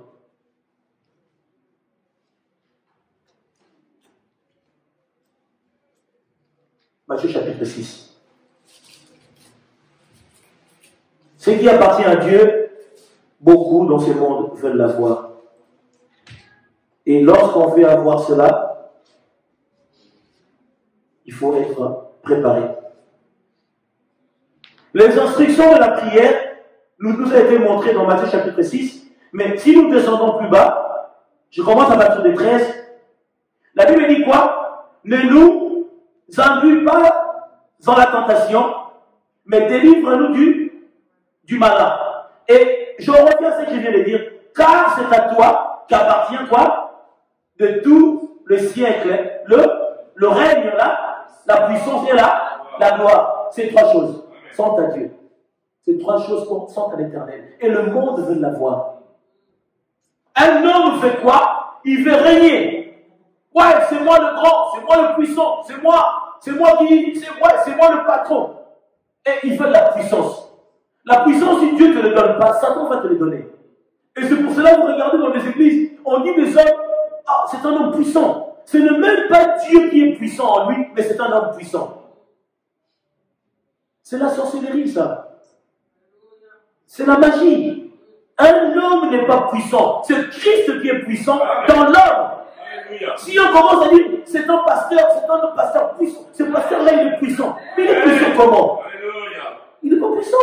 Matthieu chapitre 6. Ce qui appartient à Dieu, beaucoup dans ce monde veulent l'avoir. Et lorsqu'on veut avoir cela, il faut être préparé. Les instructions de la prière nous a été montrées dans Matthieu chapitre 6, mais si nous descendons plus bas, je commence à partir de 13, la Bible dit quoi? Ne nous induis pas dans la tentation, mais délivre-nous du malin. Et je reviens à ce que je viens de dire, car c'est à toi qu'appartient quoi? De tout le siècle, le règne là, la puissance et la gloire. Ces trois choses sont à Dieu. Ces trois choses sont à l'Éternel. Et le monde veut l'avoir. Un homme fait quoi? Il veut régner. Ouais, c'est moi le grand, c'est moi le puissant, c'est moi qui, c'est moi le patron. Et il veut la puissance. La puissance, si Dieu ne te le donne pas, Satan va te le donner. Et c'est pour cela que vous regardez dans les églises, on dit des hommes, ah, c'est un homme puissant. Ce n'est même pas Dieu qui est puissant en lui, mais c'est un homme puissant. C'est la sorcellerie, ça. C'est la magie. Un homme n'est pas puissant. C'est Christ qui est puissant dans l'homme. Si on commence à dire, c'est un pasteur puissant. Ce pasteur-là, il est puissant. Mais il est puissant comment? Il n'est pas puissant.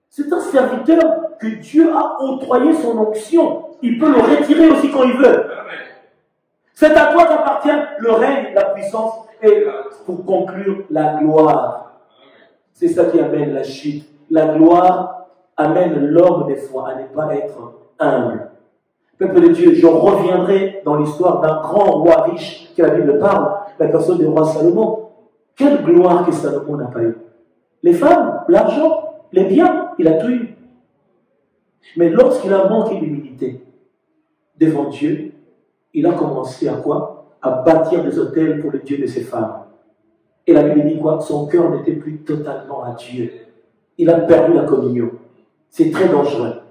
C'est un serviteur que Dieu a octroyé son onction. Il peut le retirer aussi quand il veut. C'est à toi qu'appartient le règne, la puissance et, pour conclure, la gloire. C'est ça qui amène la chute. La gloire amène l'homme des fois à ne pas être humble. Peuple de Dieu, je reviendrai dans l'histoire d'un grand roi riche que la Bible parle, la personne du roi Salomon. Quelle gloire que Salomon n'a pas eu. Les femmes, l'argent, les biens, il a tout eu. Mais lorsqu'il a manqué d'humilité devant Dieu, il a commencé à quoi? À bâtir des autels pour le Dieu de ses femmes. Et la Bible dit quoi? Son cœur n'était plus totalement à Dieu. Il a perdu la communion. C'est très dangereux.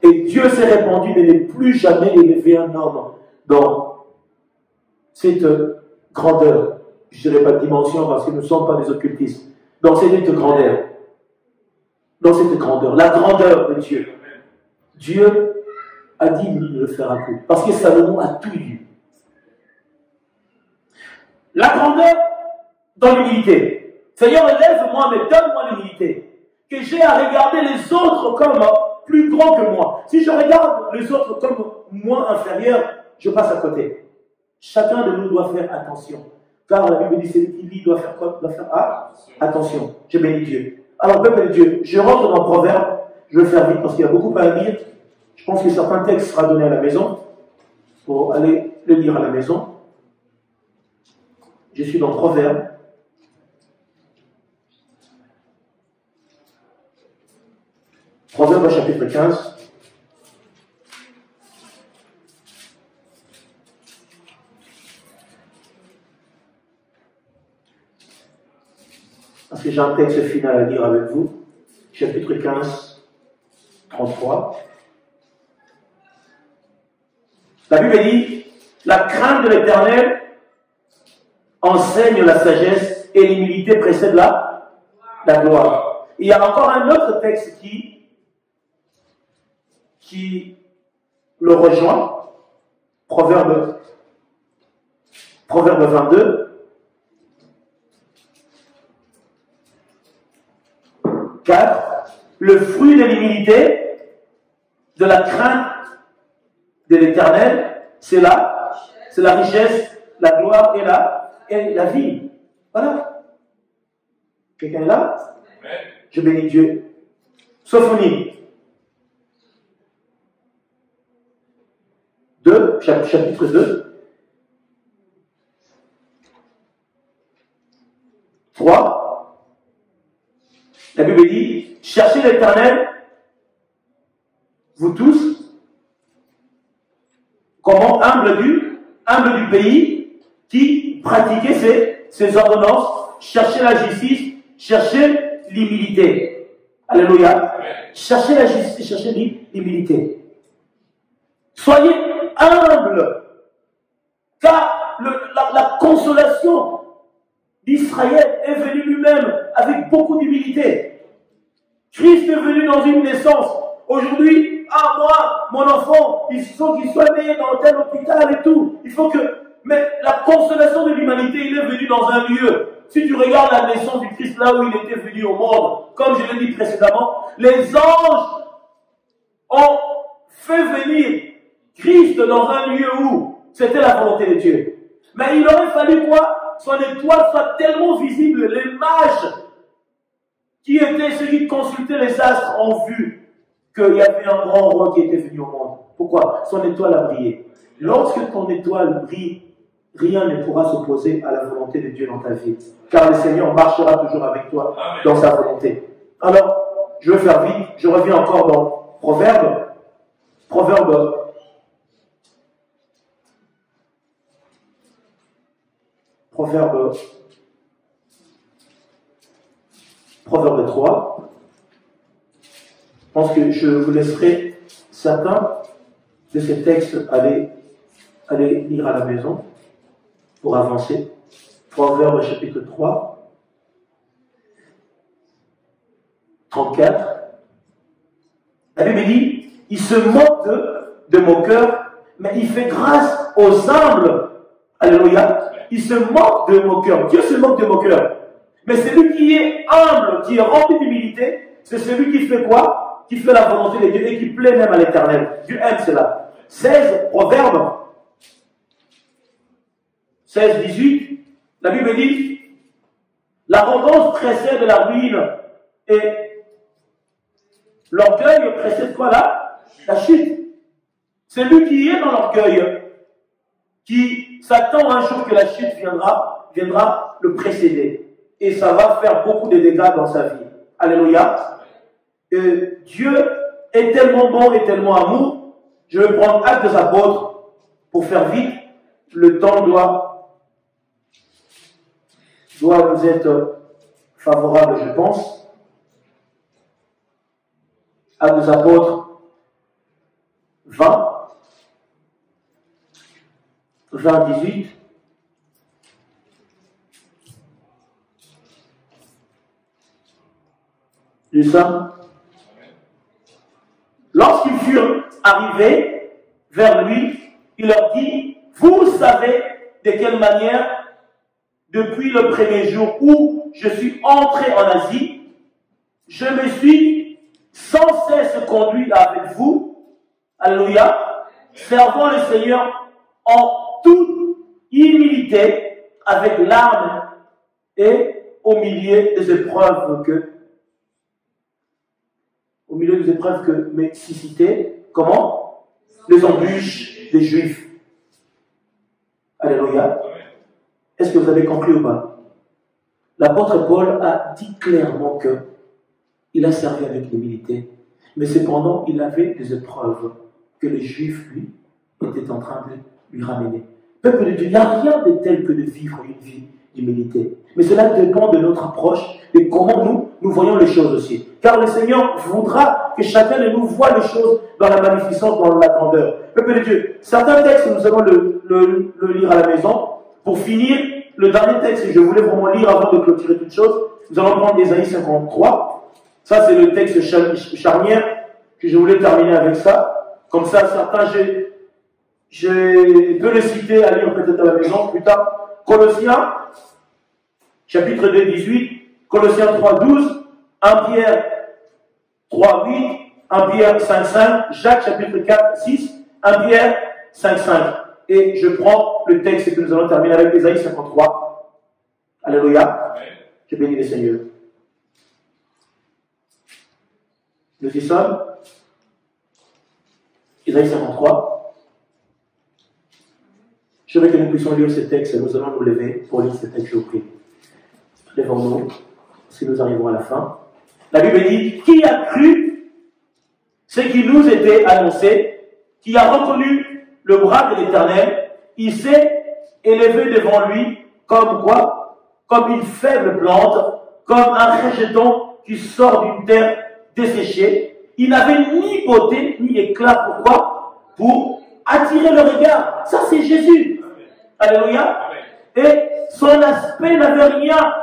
Et Dieu s'est répandu de ne plus jamais élever un homme dans cette grandeur. Je ne dirais pas dimension parce que nous ne sommes pas des occultistes. Dans cette grandeur. Dans cette grandeur. La grandeur de Dieu. Dieu a dit de le faire un coup. Parce que Salomon a tout eu. La grandeur dans l'humilité. Seigneur, élève-moi, mais donne-moi l'humilité. Que j'ai à regarder les autres comme plus grands que moi. Si je regarde les autres comme moins inférieurs, je passe à côté. Chacun de nous doit faire attention. Car la Bible dit, celui qui lit doit faire quoi? Doit faire attention. Je bénis Dieu. Alors, peuple de Dieu, je rentre dans le Proverbe. Je vais faire vite parce qu'il y a beaucoup à lire. Je pense que certains textes sera donné à la maison pour aller le lire à la maison. Je suis dans le Proverbe. Proverbe chapitre 15. Parce que j'ai un texte final à lire avec vous. Chapitre 15, 33. La Bible dit, la crainte de l'Éternel enseigne la sagesse et l'humilité précède la gloire. Il y a encore un autre texte qui le rejoint, Proverbe 22. Le fruit de l'humilité, de la crainte de l'Éternel, c'est la richesse, la gloire et la vie. Voilà. Quelqu'un est là? Je bénis Dieu. Sophonie. chapitre 2, 3, la Bible dit, cherchez l'Éternel, vous tous, comment humble du pays, qui pratiquez ces ordonnances, cherchez la justice, cherchez l'humilité. Alléluia. Cherchez la justice, cherchez l'humilité. Soyez humbles, car la consolation d'Israël est venue lui-même avec beaucoup d'humilité. Christ est venu dans une naissance. Aujourd'hui, moi, mon enfant, il faut qu'il soit né dans tel hôpital et tout. Il faut que... Mais la consolation de l'humanité, il est venu dans un lieu. Si tu regardes la naissance du Christ là où il était venu au monde, comme je l'ai dit précédemment, les anges ont fait venir Christ dans un lieu où c'était la volonté de Dieu. Mais il aurait fallu quoi? Son étoile soit tellement visible, les mages qui étaient ceux qui consultaient les astres ont vu qu'il y avait un grand roi qui était venu au monde. Pourquoi? Son étoile a brillé. Lorsque ton étoile brille, rien ne pourra s'opposer à la volonté de Dieu dans ta vie. Car le Seigneur marchera toujours avec toi dans sa volonté. Alors, je vais faire vite. Je reviens encore dans Proverbe. Proverbe 3. Je pense que je vous laisserai certains de ces textes aller lire à la maison pour avancer. Proverbe chapitre 3, 34. La Bible dit, il se moque de moqueurs, mais il fait grâce aux humbles. Alléluia. Il se moque de moqueurs. Dieu se moque de moqueurs. Mais celui qui est humble, qui est rempli d'humilité, c'est celui qui fait quoi? Qui fait la volonté de Dieu et qui plaît même à l'Éternel. Dieu aime cela. 16, Proverbe 16, 18. La Bible dit, l'arrogance précède la ruine et l'orgueil précède quoi là? La chute. Celui qui est dans l'orgueil, qui s'attend un jour que la chute viendra le précéder. Et ça va faire beaucoup de dégâts dans sa vie. Alléluia. Dieu est tellement bon et tellement amour. Je vais prendre Actes des Apôtres pour faire vite. Le temps doit nous être favorable, je pense. Actes des Apôtres 20. 18. Nous sommes. Lorsqu'ils furent arrivés vers lui, il leur dit, vous savez de quelle manière, depuis le premier jour où je suis entré en Asie, je me suis sans cesse conduit avec vous, alléluia, servant le Seigneur en toute humilité, avec larmes et au milieu des épreuves que m'est suscité, comment? Les embûches des Juifs. Alléluia. Est-ce que vous avez compris ou pas? L'apôtre Paul a dit clairement que il a servi avec humilité, mais cependant il avait des épreuves que les Juifs, lui, étaient en train de lui ramener. Peuple de Dieu, il n'y a rien de tel que de vivre une vie d'humilité. Mais cela dépend de notre approche et comment nous voyons les choses aussi. Car le Seigneur voudra que chacun de nous voit les choses dans la magnificence, dans la grandeur. Peuple de Dieu, certains textes, nous allons le lire à la maison. Pour finir, le dernier texte que je voulais vraiment lire avant de clôturer toute chose, nous allons prendre Ésaïe 53. Ça, c'est le texte charnière que je voulais terminer avec ça. Comme ça, certains, je peux le citer à lire peut-être à la maison plus tard. Colossiens, chapitre 2, 18, Colossiens 3, 12, 1 Pierre 3, 8, 1 Pierre 5, 5, Jacques chapitre 4, 6, 1 Pierre 5, 5. Et je prends le texte que nous allons terminer avec Ésaïe 53. Alléluia. Je bénis le Seigneur. Nous y sommes. Ésaïe 53. Je veux que nous puissions lire ce texte. Nous allons nous lever pour lire ce texte, je vous prie. Levons-nous, si nous arrivons à la fin. La Bible dit, qui a cru ce qui nous était annoncé, qui a reconnu le bras de l'Éternel, il s'est élevé devant lui comme quoi? Comme une faible plante, comme un rejeton qui sort d'une terre desséchée. Il n'avait ni beauté, ni éclat. Pourquoi? Pour attirer le regard. Ça, c'est Jésus. Alléluia. Et son aspect n'avait rien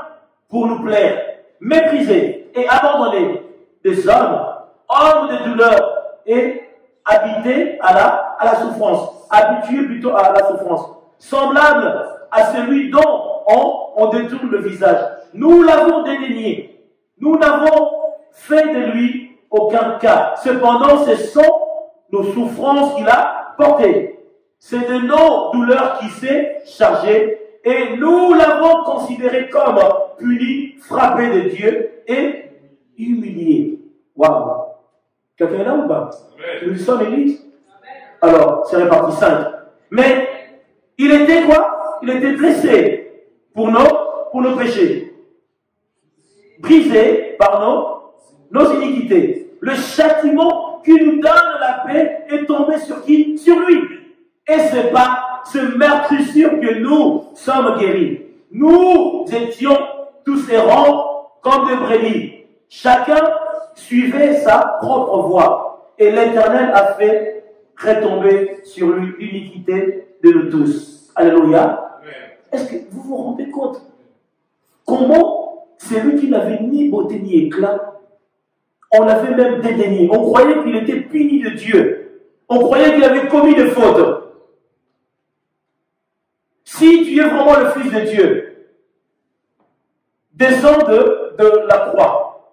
pour nous plaire. Méprisé et abandonné des hommes, hommes de douleur et habité à la souffrance. Habitué plutôt à la souffrance. Semblable à celui dont on détourne le visage. Nous l'avons dédaigné. Nous n'avons fait de lui aucun cas. Cependant, ce sont nos souffrances qu'il a portées. C'est de nos douleurs qu'il s'est chargé. Et nous l'avons considéré comme puni, frappé de Dieu et humilié. Waouh! Quelqu'un est là ou pas? Nous sommes église. Alors, c'est réparti 5. Mais il était quoi? Il était blessé pour nos péchés. Brisé par nos iniquités. Le châtiment qui nous donne la paix est tombé sur qui? Sur lui. Et c'est par ce meurtrissure que nous sommes guéris. Nous étions tous errants comme des brebis. Chacun suivait sa propre voie. Et l'Éternel a fait retomber sur lui l'iniquité de nous tous. Alléluia. Est-ce que vous vous rendez compte comment celui qui n'avait ni beauté ni éclat, on l'avait même dédaigné. On croyait qu'il était puni de Dieu. On croyait qu'il avait commis des fautes. Si tu es vraiment le Fils de Dieu, descends de la croix.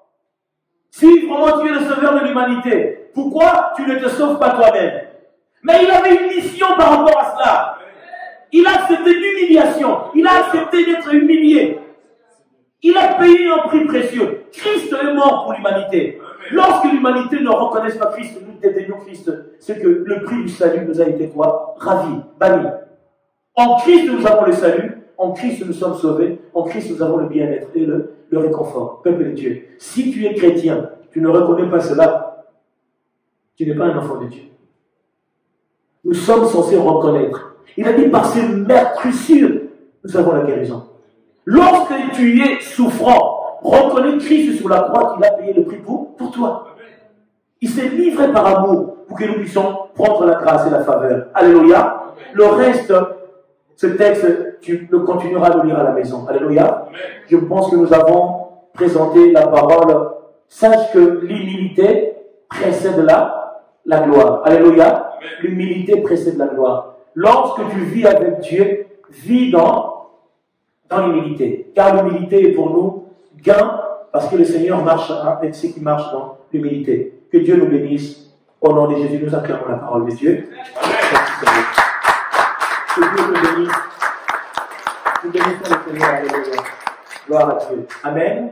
Si vraiment tu es le sauveur de l'humanité, pourquoi tu ne te sauves pas toi-même? Mais il avait une mission par rapport à cela. Il a accepté l'humiliation. Il a accepté d'être humilié. Il a payé un prix précieux. Christ est mort pour l'humanité. Lorsque l'humanité ne reconnaisse pas Christ, nous dédaignons Christ. C'est que le prix du salut nous a été quoi? Ravi, banni. En Christ, nous avons le salut. En Christ, nous sommes sauvés. En Christ, nous avons le bien-être et le réconfort. Peuple de Dieu. Si tu es chrétien, tu ne reconnais pas cela, tu n'es pas un enfant de Dieu. Nous sommes censés reconnaître. Il a dit par ces meurtrissures, nous avons la guérison. Lorsque tu es souffrant, reconnais Christ sur la croix qu'il a payé le prix pour toi. Il s'est livré par amour pour que nous puissions prendre la grâce et la faveur. Alléluia. Le reste, ce texte, tu le continueras à le lire à la maison. Alléluia. Je pense que nous avons présenté la parole. Sache que l'humilité précède la gloire. Alléluia. L'humilité précède la gloire. Lorsque tu vis avec Dieu, vis dans l'humilité. Car l'humilité est pour nous gain, parce que le Seigneur marche avec ceux qui marchent dans l'humilité. Que Dieu nous bénisse. Au nom de Jésus, nous acclamons la parole de Dieu. Que Dieu nous bénisse. Nous bénissons le Seigneur. Alléluia. Gloire à Dieu. Amen.